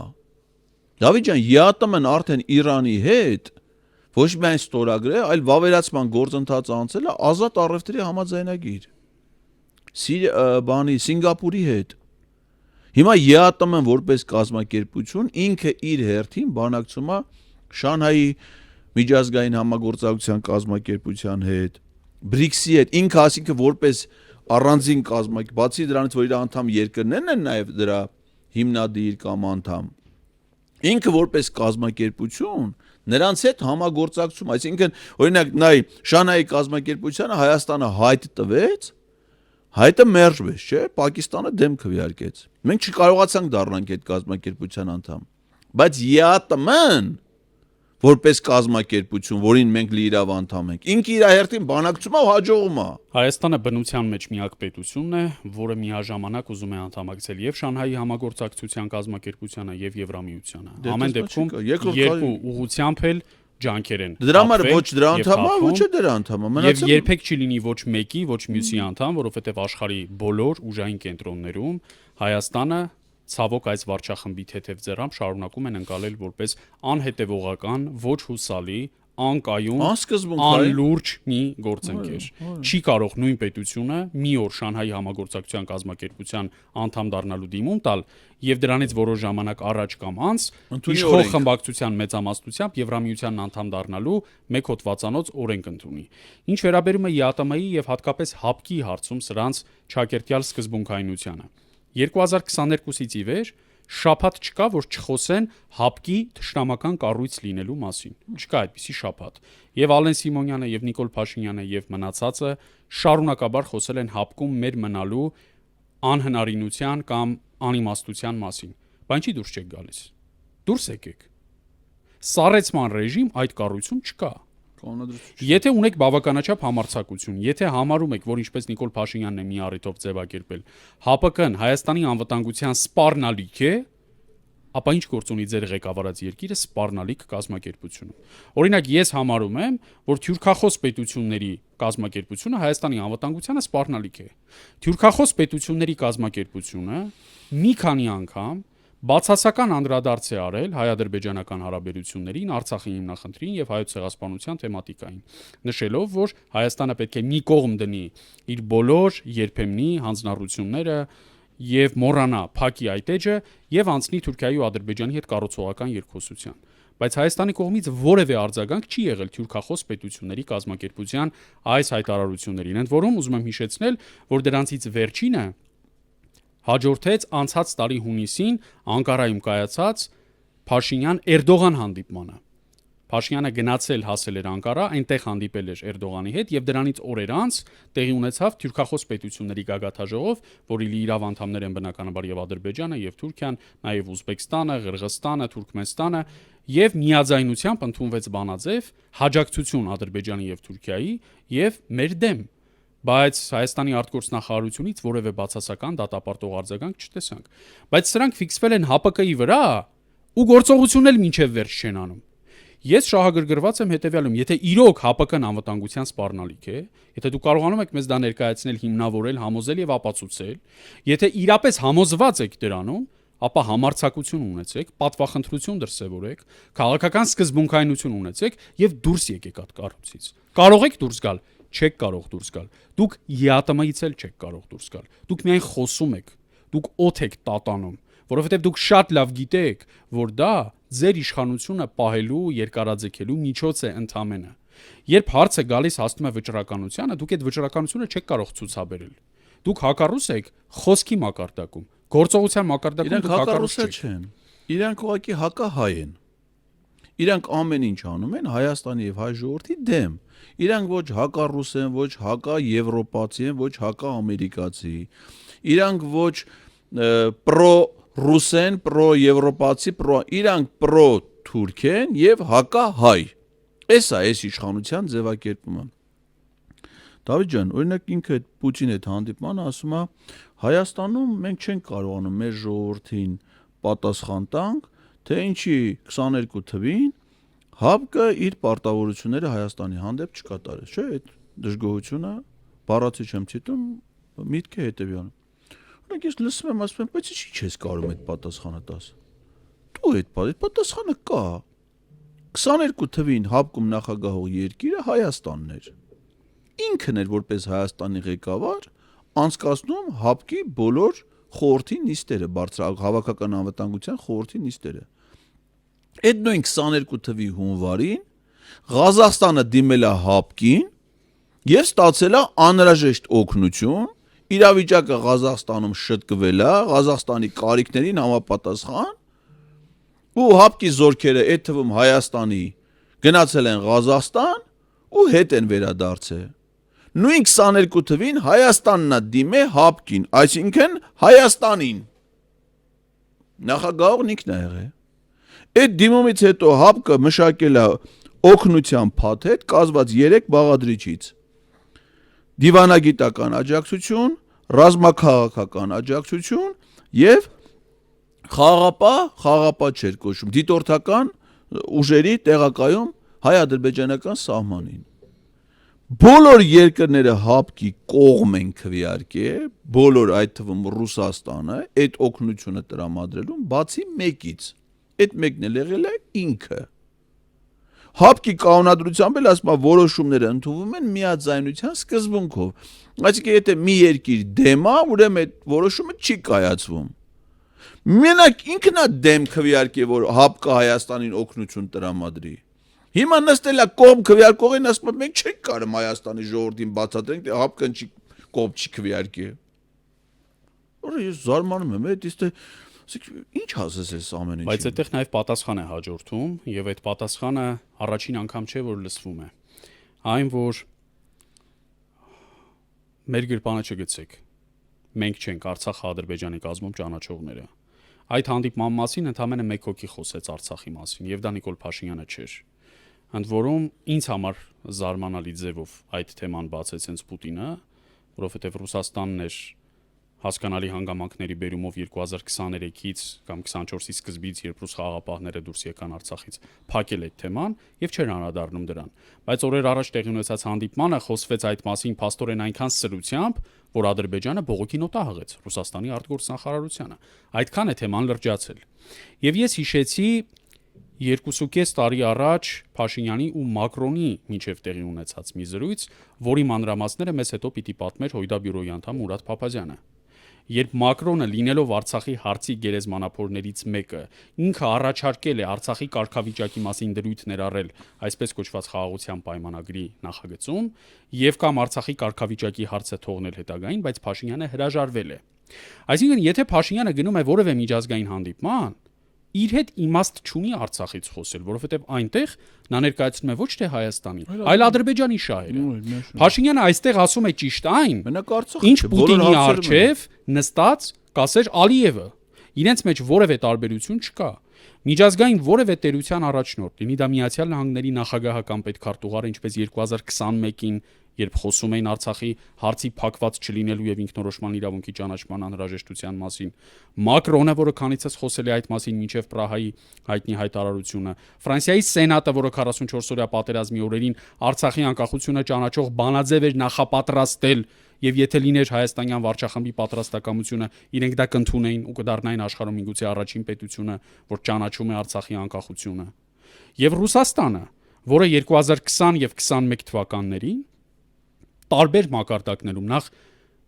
Դավիթ ջան, ԵԱՏՄ-ն արդեն Իրանի հետ ոչ միայն ստորագրել, այլ վավերացման գործընթաց անցել է ազատ առևտրի համաձայնագիր։ բանի Սինգապուրի հետ։ Հիմա ԵԱՏՄ-ն որպես կազմակերպություն ինքը իր հերթին բանակցում է Շանհայի միջազգային համագործակցության կազմակերպության հետ, BRICS-ի հետ, ինքը ասինքն որպես առանձին կազմակերպ, բացի դրանից, որ իր անդամ երկրներն են նաև դրա հիմնադիր կամ անդամ։ Ինքը որպես կազմակերպություն նրանց հետ համագործակցում, այսինքն օրինակ նայ Շանհայի կազմակերպությանը Հայաստանը հայտ տվեց, հայտը մերժվեց, չէ՞, Պակիստանը դեմ քվեարկեց։ Մենք չկարողացանք դառնանք այդ կազմակերպության անդամ։ Բայց ԵԱՏՄ-ն որպես կազմակերպություն, որին մենք լիիրավ անդամ ենք, ինքը իր հերթին բանակցում է ու հաջողում է։ Հայաստանը բնության մեջ միակ պետությունն է, որը միաժամանակ ուզում է անդամակցել եւ Շանհայի համագործակցության կազմակերպությանը եւ Եվրամիությանը։ Ամեն դեպքում երկու ուղղությամբ էլ ջանքեր են։ Դրա համար ոչ դրա անդամ է, ոչ դրա անդամ է։ Եվ երբեք չի լինի ոչ մեկի, ոչ մյուսի անդամ, որովհետեւ աշխարհի բոլոր ուժային կենտրոններում Հայաստանը ցավոք այս վարչախմբի թեթև ձեռամբ շարունակում են ընկալել որպես անհետևողական, ոչ հուսալի, անկայուն, անլուրջ մի գործընկեր։ Չի կարող նույն պետությունը մի օր Շանհայի համագործակցության կազմակերպության անդամ դառնալու դիմում տալ եւ դրանից որոշ ժամանակ առաջ կամ անց իշխող խմբակցության մեծամասնությամբ Եվրամիությանն անդամ դառնալու մեկ հոդվածանոց օրենք ընդունի։ Ինչ վերաբերում է ԵԱՏՄ-ի եւ հատկապես ՀԱՊԿ-ի հարցում սրանց չակերտյալ սկզբունքայնությանը 2022-ից ի վեր շաբաթ չկա, որ չխոսեն ՀԱՊԿ-ի թշնամական կառույց լինելու մասին։ Չկա այդպիսի շաբաթ։ Եվ Ալեն Սիմոնյանը, եւ Նիկոլ Փաշինյանը, եւ մնացածը շարունակաբար խոսել են ՀԱՊԿ-ում մեր մնալու անհնարինության կամ անիմաստության մասին։ Բայց ինչի դուրս չեք գալիս։ Դուրս եկեք։ Սառեցման ռեժիմ այդ կառույցում չկա։ Եթե ունեք բավականաչափ համարձակություն, եթե համարում եք, որ ինչպես Նիկոլ Փաշինյանն է մի առիթով ձևակերպել, ՀԱՊԿ-ն Հայաստանի անվտանգության սպառնալիք է, ապա ինչ գործ ունի ձեր ղեկավարած երկիրը սպառնալիք կազմակերպությունում։ Օրինակ ես համարում եմ, որ թյուրքախոս պետությունների կազմակերպությունը Հայաստանի անվտանգությանը սպառնալիք է։ Թյուրքախոս պետությունների կազմակերպությունը մի քանի անգամ բացասական անդրադարձ է արել հայ-ադրբեջանական հարաբերություններին, Արցախի հիմնախնդրին եւ հայոց ցեղասպանության թեմատիկային, նշելով, որ Հայաստանը պետք է մի կողմ դնի իր բոլոր երբեմնի հանձնառությունները եւ մոռանա փակի այդ էջը եւ անցնի Թուրքիայի ու Ադրբեջանի հետ կառուցողական երկխոսության։ Բայց Հայաստանի կողմից որևէ արձագանք չի եղել թյուրքախոս պետությունների կազմակերպության այս հայտարարություններին, ընդ որում ուզում եմ հիշեցնել, որ դրանցից վերջինը հաջորդեց անցած տարի հունիսին Անկարայում կայացած Փաշինյան-Էրդողան հանդիպմանը։ Փաշինյանը գնացել հասել էր Անկարա, այնտեղ հանդիպել էր Էրդողանի հետ եւ դրանից օրեր անց տեղի ունեցավ թյուրքախոս պետությունների գագաթաժողով, որի լիիրավ անդամներ են բնականաբար եւ Ադրբեջանը, եւ Թուրքիան, նաեւ Ուզբեկստանը, Ղրղստանը, Թուրքմենստանը եւ միաձայնությամբ ընդունվեց բանաձև հաջակցություն Ադրբեջանի եւ Թուրքիայի եւ մեր դեմ։ Բայց Հայաստանի արտգործնախարարությունից որևէ բացասական դատապարտող արձագանք չտեսանք։ Բայց սրանք ֆիքսվել են ՀԱՊԿ-ի վրա ու գործողությունն էլ մինչև վերջ չեն անում։ Ես շահագրգռված եմ հետեւյալում, եթե իրոք ՀԱՊԿ-ն անվտանգության սպառնալիք է, եթե դուք կարողանում եք մեզ դա ներկայացնել, հիմնավորել, համոզել եւ ապացուցել, եթե իրապես համոզված եք դրանում, ապա համարձակություն ունեցեք, պատվախնդրություն դրսևորեք, քաղաքական սկզբունքայնություն ունեցեք եւ դուրս եկեք այդ կառույցից։ Կարող եք դուրս գալ, չեք կարող դուրս գալ։ Դուք ԵԱՏՄ-ից էլ չեք կարող դուրս գալ։ Դուք միայն խոսում եք, դուք օդ եք տատանում, որովհետեւ դուք շատ լավ գիտեք, որ դա ձեր իշխանությունը պահելու, երկարաձգելու միջոց է ընդամենը։ Երբ հարցը գալիս հասնում է վճռականությանը, դուք այդ վճռականությունը չեք կարող ցուցաբերել։ Դուք հակառուս եք խոսքի մակարդակում, գործողության մակարդակում դուք հակառուս չեք։ Իրանք ուղղակի հակահայ են։ Իրանք ամեն ինչ անում են Հայաստանի եւ հայ ժողովրդի դեմ։ Իրանք ոչ հակառուս են, ոչ հակաեվրոպացի են, ոչ հակաամերիկացի։ Իրանք ոչ պրո-ռուս են, պրո-եվրոպացի, իրանք պրո-թուրք են եւ հակահայ։ Էսա էս իշխանության ձևակերպումը։ Դավիթ ջան, օրինակ ինքը Պուտինի հետ հանդիպմանը ասում է Հայաստանում մենք չենք կարողանում մեր ժողովրդին պատասխան տանք, թե ինչի 22 թվին ՀԱՊԿ-ը իր պարտավորությունները Հայաստանի հանդեպ չկատարեց, չէ՞, այդ դժգոհությունը բառացի չեմ ցիտում, միտքը հետեւյալն։ Օրինակ ես լսում եմ, ասում եմ, բայց ինչի՞ չես կարող այդ պատասխանը տաս։ Դու այդ պատասխանը կա։ 22 թվին ՀԱՊԿ-ում նախագահող երկիրը Հայաստանն էր։ Ինքն էր որպես Հայաստանի ղեկավար անցկացնում ՀԱՊԿ-ի բոլոր խորհրդի նիստերը, հավաքական անվտանգության խորհրդի նիստերը։ Այդ նույն 22 թվականի հունվարին Ղազախստանը դիմել է ՀԱՊԿ-ին եւ ստացել է անհրաժեշտ օգնություն, իրավիճակը Ղազախստանում շտկվել է, Ղազախստանի կարիքներին համապատասխան, ու ՀԱՊԿ-ի զորքերը, այդ թվում Հայաստանի, գնացել են Ղազախստան ու հետ են վերադարձել։ Նույն 22 թվին Հայաստանն է դիմել ՀԱՊԿ-ին, այսինքն Հայաստանին։ Նախագահողն ինքն է եղել։ Այդ դիմումից հետո ՀԱՊԿ-ը մշակել է օգնության փաթեթ կազմված 3 բաղադրիչից. դիվանագիտական աջակցություն, ռազմաքաղաքական աջակցություն եւ խաղաղապահ չէր կոչում, դիտորդական ուժերի տեղակայում հայ-ադրբեջանական սահմանին։ Բոլոր երկրները ՀԱՊԿ-ի կողմ են քվեարկել, բոլոր այդ թվում Ռուսաստանը այդ օգնությունը տրամադրելու բացի մեկից։ Այդ մեկն էլ եղել է ինքը։ ՀԱՊԿ-ի կանոնադրությամբ էլ ասում է որոշումները ընդունվում են միաձայնության սկզբունքով։ Այսինքն եթե մի երկիր դեմ է, ուրեմն այդ որոշումը չի կայացվում։ Մենակ ինքն է դեմ քվեարկել, որ ՀԱՊԿ-ը Հայաստանին օգնություն տրամադրի։ Հիմա նստել է կողմ քվեարկողին, ասում է մենք չենք կարող Հայաստանի ժողովրդին բացատրենք, թե ՀԱՊԿ-ն չի կողմ չի քվեարկել։ Որը ես զարմանում եմ, ինչ ասես այս ամեն ինչը։ Բայց այդտեղ նաև պատասխան է հաջորդում, եւ այդ պատասխանը առաջին անգամ չէ, որ լսվում է։ Այն, որ մեր գրպանը չգցեք։ Մենք չենք Արցախը Ադրբեջանի կազմում ճանաչողները։ Այդ հանդիպման մասին ընդամենը մեկ հոգի խոսեց Արցախի մասին, եւ դա Նիկոլ Փաշինյանը չէր։ Ընդ որում ինձ համար զարմանալի ձևով այդ թեման բացեց հենց Պուտինը, որովհետեւ Ռուսաստանն էր հասկանալի հանգամանքների բերումով 2023-ից կամ 24-ի սկզբից, երբ ռուս խաղաղապահները դուրս եկան Արցախից, փակել այդ թեման եւ չէր անդրադառնում դրան։ Բայց օրեր առաջ տեղի ունեցած հանդիպմանը խոսվեց այդ մասին փաստորեն այնքան սրությամբ, որ Ադրբեջանը բողոքի նոտա հղեց Ռուսաստանի արտգործնախարարությանը։ Այդքան է թեման լրջացել։ Եվ ես հիշեցի 2.5 տարի առաջ Փաշինյանի ու Մակրոնի միջև տեղի ունեցած մի զրույց, որի մանրամասները մեզ հետո պիտի պատմեր Հույդա բյուրոյի անդամ Մուրադ Փափազյանը։ Երբ Մակրոնը լինելով Արցախի հարցի գերեզմանափորներից մեկը, ինքը առաջարկել է Արցախի կարգավիճակի մասին դրույթ ներառել այսպես կոչված խաղաղության պայմանագրի նախագծում, եւ կամ Արցախի կարգավիճակի հարցը թողնել հետագային, բայց Փաշինյանը հրաժարվել է։ Այսինքն, եթե Փաշինյանը գնում է որևէ միջազգային հանդիպման, իր հետ իմաստ չունի Արցախից խոսել, որովհետև այնտեղ նա ներկայացնում է ոչ թե Հայաստանի, այլ Ադրբեջանի շահերը։ Փաշինյանը այստեղ ասում է ճիշտ այն, ինչ Պուտինի առջև նստած կասեր Ալիևը։ Իրենց մեջ որևէ տարբերություն չկա։ Միջազգային որևէ տերության առաջնորդ, լինի դա Միացյալ Նահանգների նախագահական պետքարտուղարը, ինչպես 2021-ին, երբ խոսում էին Արցախի հարցի փակված չլինելու եւ ինքնորոշման իրավունքի ճանաչման անհրաժեշտության մասին, Մակրոնը, որը քանիցս խոսել է այդ մասին մինչև Պրահայի հայտնի հայտարարությունը, Ֆրանսիայի Սենատը, որը 44-օրյա պատերազմի օրերին Արցախի անկախությունը ճանաչող բանաձև էր նախապատրաստել, եւ եթե լիներ հայաստանյան վարչախմբի պատրաստակամությունը, իրենք դա կընդունեին ու կդառնային աշխարհում միգուցե առաջին պետությունը, որ ճանաչում է Արցախի անկախությունը։ Եվ Ռուսաստանը, որը 2020 եւ 21 թվականներին տարբեր մակարդակներում նախ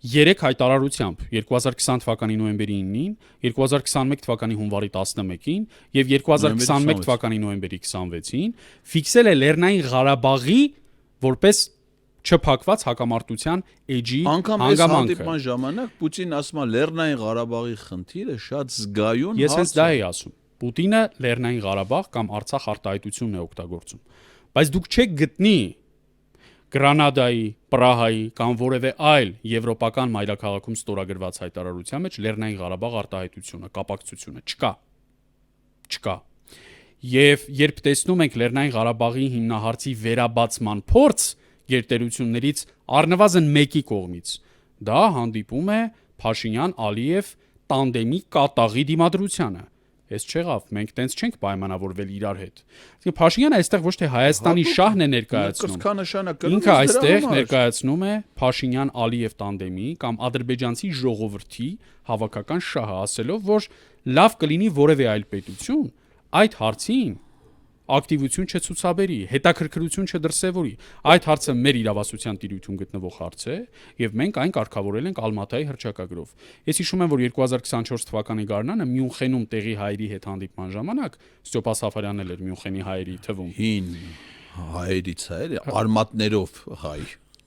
3 հայտարարությամբ 2020 թվականի նոյեմբերի 9-ին, 2021 թվականի հունվարի 11-ին եւ 2021 թվականի նոյեմբերի 26-ին ֆիքսել է Լեռնային Ղարաբաղի որպես չփակված հակամարտության էջի հանգամանքը։ Անկամ այս հանդիպման ժամանակ Պուտինն ասում է Լեռնային Ղարաբաղի խնդիրը շատ զգայուն հարց է։ Ես հենց դա էի ասում։ Պուտինը Լեռնային Ղարաբաղ կամ Արցախ արտահայտությունն է օգտագործում։ Բայց դուք չեք գտնի Գրանադայի, Պրահայի կամ որևէ այլ եվրոպական մայրաքաղաքում ստորագրված հայտարարության մեջ Լեռնային Ղարաբաղ արտահայտությունը, կապակցությունը չկա։ Եվ երբ տեսնում ենք Լեռնային Ղարաբաղի հիմնահարցի վերաբացման փորձ գերտերություններից առնվազն մեկի կողմից, դա հանդիպում է Փաշինյան-Ալիև տանդեմի կատաղի դիմադրությանը։ Այս չեղավ, մենք տենց չենք պայմանավորվել իրար հետ։ Իսկ Փաշինյանը այստեղ ոչ թե Հայաստանի շահն է ներկայացնում, ինքը այստեղ ներկայացնում է Փաշինյան-Ալիև տանդեմի կամ ադրբեջանցի ժողովրդի հավաքական շահը, ասելով, որ լավ կլինի որևէ այլ պետություն այդ հարցին ակտիվություն չցուցաբերի, հետաքրքրություն չդրսևորի։ Այդ հարցը մեր իրավասության տիրույթում գտնվող հարց է, եւ մենք այն կարգավորել ենք Ալմատայի հռչակագրով։ Ես հիշում եմ, որ 2024 թվականի գարնանը Մյունխենում տեղի հայերի հետ հանդիպման ժամանակ Ստեփան Սաֆարյանն էր Մյունխենի հայերի թվում։ Հին հայերից էր, արմատներով հայ։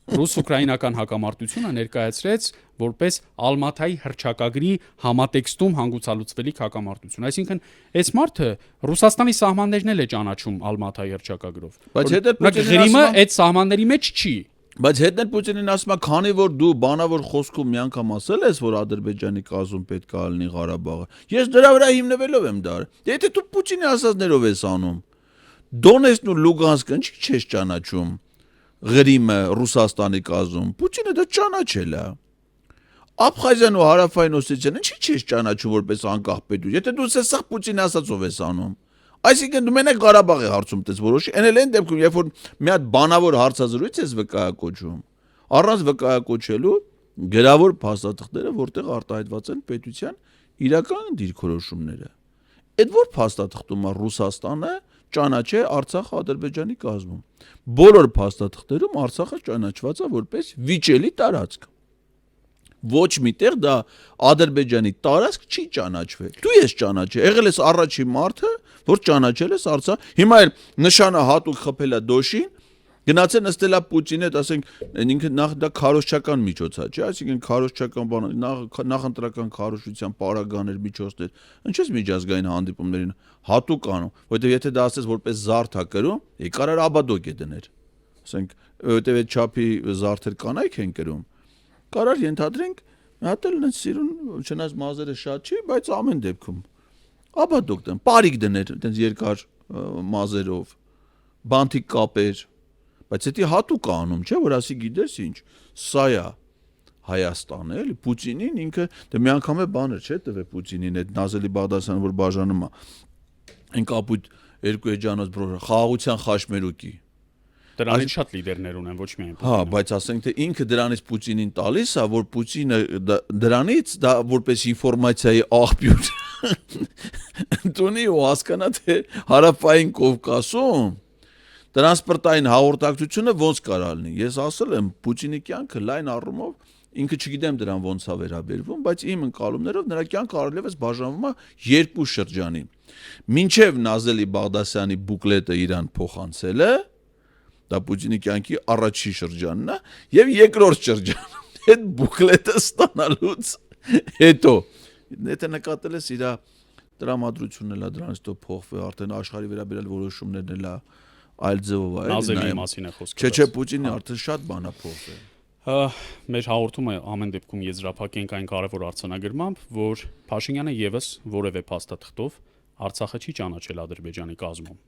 Ռուս-ուկրաինական հակամարտությունը ներկայացրեց որպես Ալմատայի հռչակագրի համատեքստում հանգուցալուծվելիք հակամարտություն։ Այսինքն, այս մարդը Ռուսաստանի սահմաններն էլ է ճանաչում Ալմատայի հռչակագրով։ Բայց հետո Գրիմը այդ սահմանների մեջ չի։ Բայց հետո Պուտինին ասում է, քանի որ դու բանավոր խոսքում մի անգամ ասել ես, որ Ադրբեջանի կազում պետք է լինի Ղարաբաղը, ես դրա վրա հիմնվելով եմ դա։ Եթե դու Պուտինի ասածներով ես անում, Դոնեցկն ու Լուգանսկը ինչի՞ չես ճանաչում։ Գրիմը Ռուսաստանի կազում, Պուտինը դա ճանաչել է։ Աբխազիան ու Հարավային Օսեթիան ինչի՞ չես ճանաչում որպես անկախ պետություն։ Եթե դու սա Պուտինի ասածով ես անում։ Այսինքն դու մենակ Ղարաբաղի հարցում դες որոշի, այն դեպքում, երբ որ մի հատ բանավոր հարցազրույց ես վկայակոչում, առանց վկայակոչելու գրավոր փաստաթղթերը, որտեղ արտահայտված են պետության իրական դիրքորոշումները։ Այդ որ փաստաթղթում է Ռուսաստանը ճանաչե Արցախը Ադրբեջանի կազմում։ Բոլոր փաստաթղթերում Արցախը ճանաչված է որպես վիճելի տարածք։ Ոչ միտեղ դա Ադրբեջանի տարածք չի ճանաչվել։ Դու ես ճանաչել, եղել ես առաջին մարդը, որ ճանաչել ես Արցախ։ Հիմա էլ նշանը հատուկ խփել է դոշին, գնացել նստել է Պուտինի հետ, ասենք, ինքը նախ դա քարոզչական միջոց է, չէ՞, այսինքն քարոզչական բան, նախընտրական քարոզչության պարագաներ միջոցներ։ Ինչպես միջազգային հանդիպումներին հատուկ անում, որովհետև եթե դա ասես որպես զարդ է կրում, կարար աբադոկ է դներ։ Ասենք, որովհետև այդ չափի զարդեր կանայք են կրում։ Կարար ենթադրենք, մի հատ էլ նենց սիրուն, չնայած մազերը շատ չի, բայց ամեն դեպքում աբադոկ դեն, պարիկ դներ, այդպես երկար մազերով, բանտիկ կապեր, բայց դա հատուկ անում, չէ՞, որ ասի գիտես ինչ, սա է Հայաստանը, էլի Պուտինին ինքը դե մի անգամ է բաներ, չէ՞, տվե Պուտինին այդ Նազելի Բաղդասարյանը, որ բաժանում է, այն կապույտ երկու էջանոց բրոժ, խաղաղության խաչմերուկի։ Դրանից շատ լիդերներ ունեն, ոչ միայն Պուտինը։ Հա, բայց ասենք թե ինքը դրանից Պուտինին տալիս է, որ Պուտինը դրանից դա որպես ինֆորմացիայի աղբյուր դունի ու հասկանա թե Հարավային Կովկասում տրանսպորտային հաղորդակցությունը ոնց կարա լինի։ Ես ասել եմ Պուտինի կյանքը լայն առումով ինքը չգիտեմ դրան ոնց է վերաբերվում, բայց իմ ընկալումներով նրա կյանքը առլևս բաժանվում է երկու շրջանի։ Մինչև Նազելի Բաղդասյանի բուկլետը իրան փոխանցելը դա Պուտինի կյանքի առաջին շրջանն է եւ երկրորդ շրջանը այդ բուկլետը ստանալուց հետո եթե նկատել ես իր տրամադրությունն էլ է դրանից հետո փոխվել արդեն աշխարհի վերաբերյալ որոշումներն էլ այլ ձևով է Նազելի մասին է խոսքը չէ Պուտինի արդեն շատ բան է փոխվել մեր հաղորդումը ամեն դեպքում եզրափակենք այն կարևոր արձանագրմամբ որ Փաշինյանը եւս որևէ փաստաթղթով Արցախը չի ճանաչել Ադրբեջանի կազմում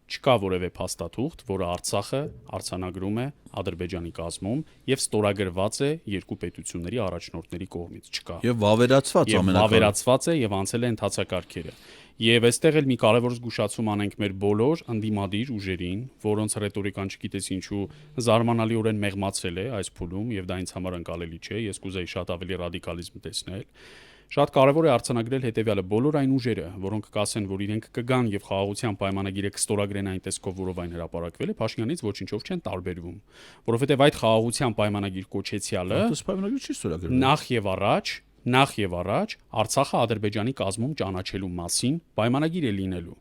Չկա որևէ փաստաթուղթ, որը Արցախը արձանագրում է Ադրբեջանի կազմում եւ ստորագրված է երկու պետությունների առաջնորդների կողմից, չկա։ Եվ վավերացված ամենակարևորը։ Վավերացված է եւ անցել է ընթացակարգերը։ Եվ այստեղ էլ մի կարևոր զգուշացում անենք մեր բոլոր ընդդիմադիր ուժերին, որոնց ռետորիկան չգիտես ինչու զարմանալիորեն մեղմացել է այս փուլում եւ դա ինձ համար ընկալելի չէ, ես կուզեի շատ ավելի ռադիկալիզմ տեսնել։ Շատ կարևոր է արձանագրել հետեւյալը բոլոր այն ուժերը, որոնք կասեն, որ իրենք կգան եւ խաղաղության պայմանագիրը կստորագրեն այն տեսքով, որով այն հրապարակվել է, Փաշինյանից ոչինչով չեն տարբերվում, որովհետեւ այդ խաղաղության պայմանագիր կոչեցյալը նախ եւ առաջ Արցախը Ադրբեջանի կազմում ճանաչելու մասին պայմանագիր է լինելու։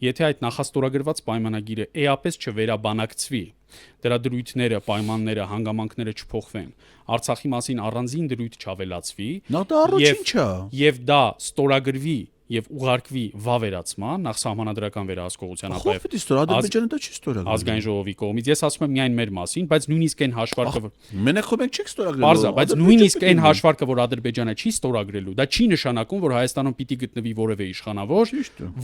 Եթե այդ նախաստորագրված պայմանագիրը էապես չվերաբանակցվի, դրա դրույթները, պայմանները, հանգամանքները չփոխվեն, Արցախի մասին առանձին դրույթ չավելացվի, եւ դա ստորագրվի եւ ուղարկվի վավերացման նախ սահմանադրական վերահսկողության Ադրբեջանը դա չի ստորագրել ազգային ժողովի կողմից ես ասում եմ միայն մեր մասին բայց նույնիսկ այն հաշվարկը մենակ մենք չենք ստորագրել բարձր բայց նույնիսկ այն հաշվարկը որ Ադրբեջանը չի ստորագրելու դա չի նշանակում որ Հայաստանում պիտի գտնվի որևէ իշխանավոր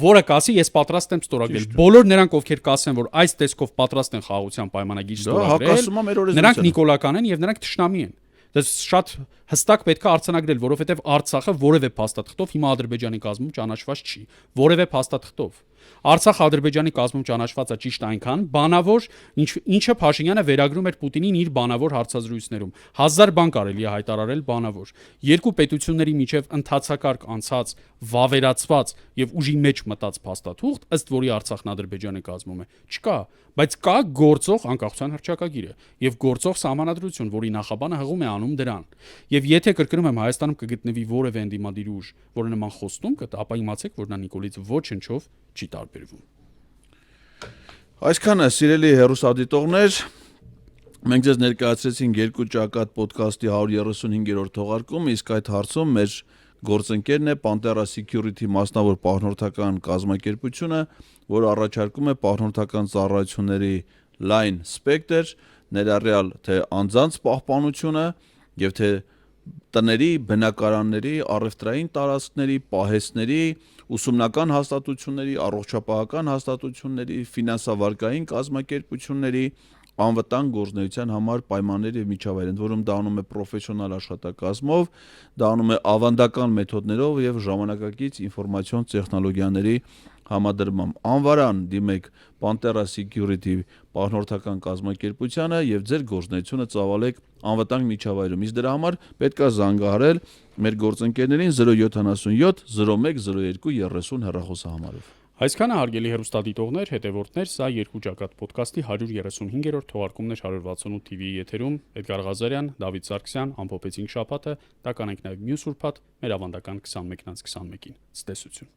որը կասի ես պատրաստ եմ ստորագրել բոլոր նրանք ովքեր կասեն որ այս տեսքով պատրաստ են խաղաղության պայմանագիր ստորագրել նրանք նիկոլական են եւ նրանք թշնամի են Դա շատ հստակ պետք է արձանագրել, որովհետև Արցախը որևէ փաստաթղթով հիմա Ադրբեջանի կազմում ճանաչված չի, որևէ փաստաթղթով։ Արցախ Ադրբեջանի կազմում ճանաչվածը ճիշտ այնքան բանավոր, ինչը Փաշինյանը վերագրում էր Պուտինին իր բանավոր հարցազրույցներում։ 1000 բան կարելի է հայտարարել բանավոր։ Երկու պետությունների միջև ընթացակարգ անցած, վավերացված եւ ուժի մեջ մտած փաստաթուղթ, ըստ որի Արցախն Ադրբեջանը կազմում է, չկա, բայց կա գործող անկախության հռչակագիրը եւ գործող սահմանադրություն, որի նախաբանը հղում է անում դրան։ Եվ եթե կրկնում եմ Հայաստանում կգտնվի որևէ ընդդիմադիր ուժ, որը նման խոստում կտա, ապա իմացեք, որ նա Նիկոլից ոչնչով չի տարբերվում։ Այսքանը սիրելի հեռուստադիտողներ, մենք ձեզ ներկայացրեցինք երկու ճակատ ոդքասթի 135-րդ թողարկումը, իսկ այդ հարցում մեր գործընկերն է Pantera Security մասնավոր պահնորդական կազմակերպությունը, որը առաջարկում է պահնորդական ծառայությունների լայն սպեկտր, ներառյալ թե անձանց պահպանությունը եւ թե տների, բնակարանների, առևտրային տարածքների, պահեստների, ուսումնական հաստատությունների, առողջապահական հաստատությունների, ֆինանսավարկային կազմակերպությունների անվտանգ գործունեության համար պայմաններ եւ միջավայր, ընդ որում դա անում է պրոֆեսիոնալ աշխատակազմով, դա անում է ավանդական մեթոդներով եւ ժամանակակից ինֆորմացիոն տեխնոլոգիաների համադրմամբ։ Անվարան դիմեք Pantera Security պահնորդական կազմակերպությանը եւ ձեր գործունեությունը ծավալեք անվտանգ միջավայրում։ Իսկ դրա համար պետք է զանգահարել մեր գործընկերներին 077 01 02 30 հեռախոսահամարով։ Այսքանը հարգելի հեռուստադիտողներ, հետևորդներ, սա երկու ճակատ ոդքասթի 135-րդ թողարկումն էր 168 TV-ի եթերում։ Էդգար Ղազարյան, Դավիթ Սարգսյան, ամփոփեցինք շաբաթը, դա կանենք նաև մյուս ուրբաթ մեր ավանդական 21-ից 21-ին։ Ցտեսություն։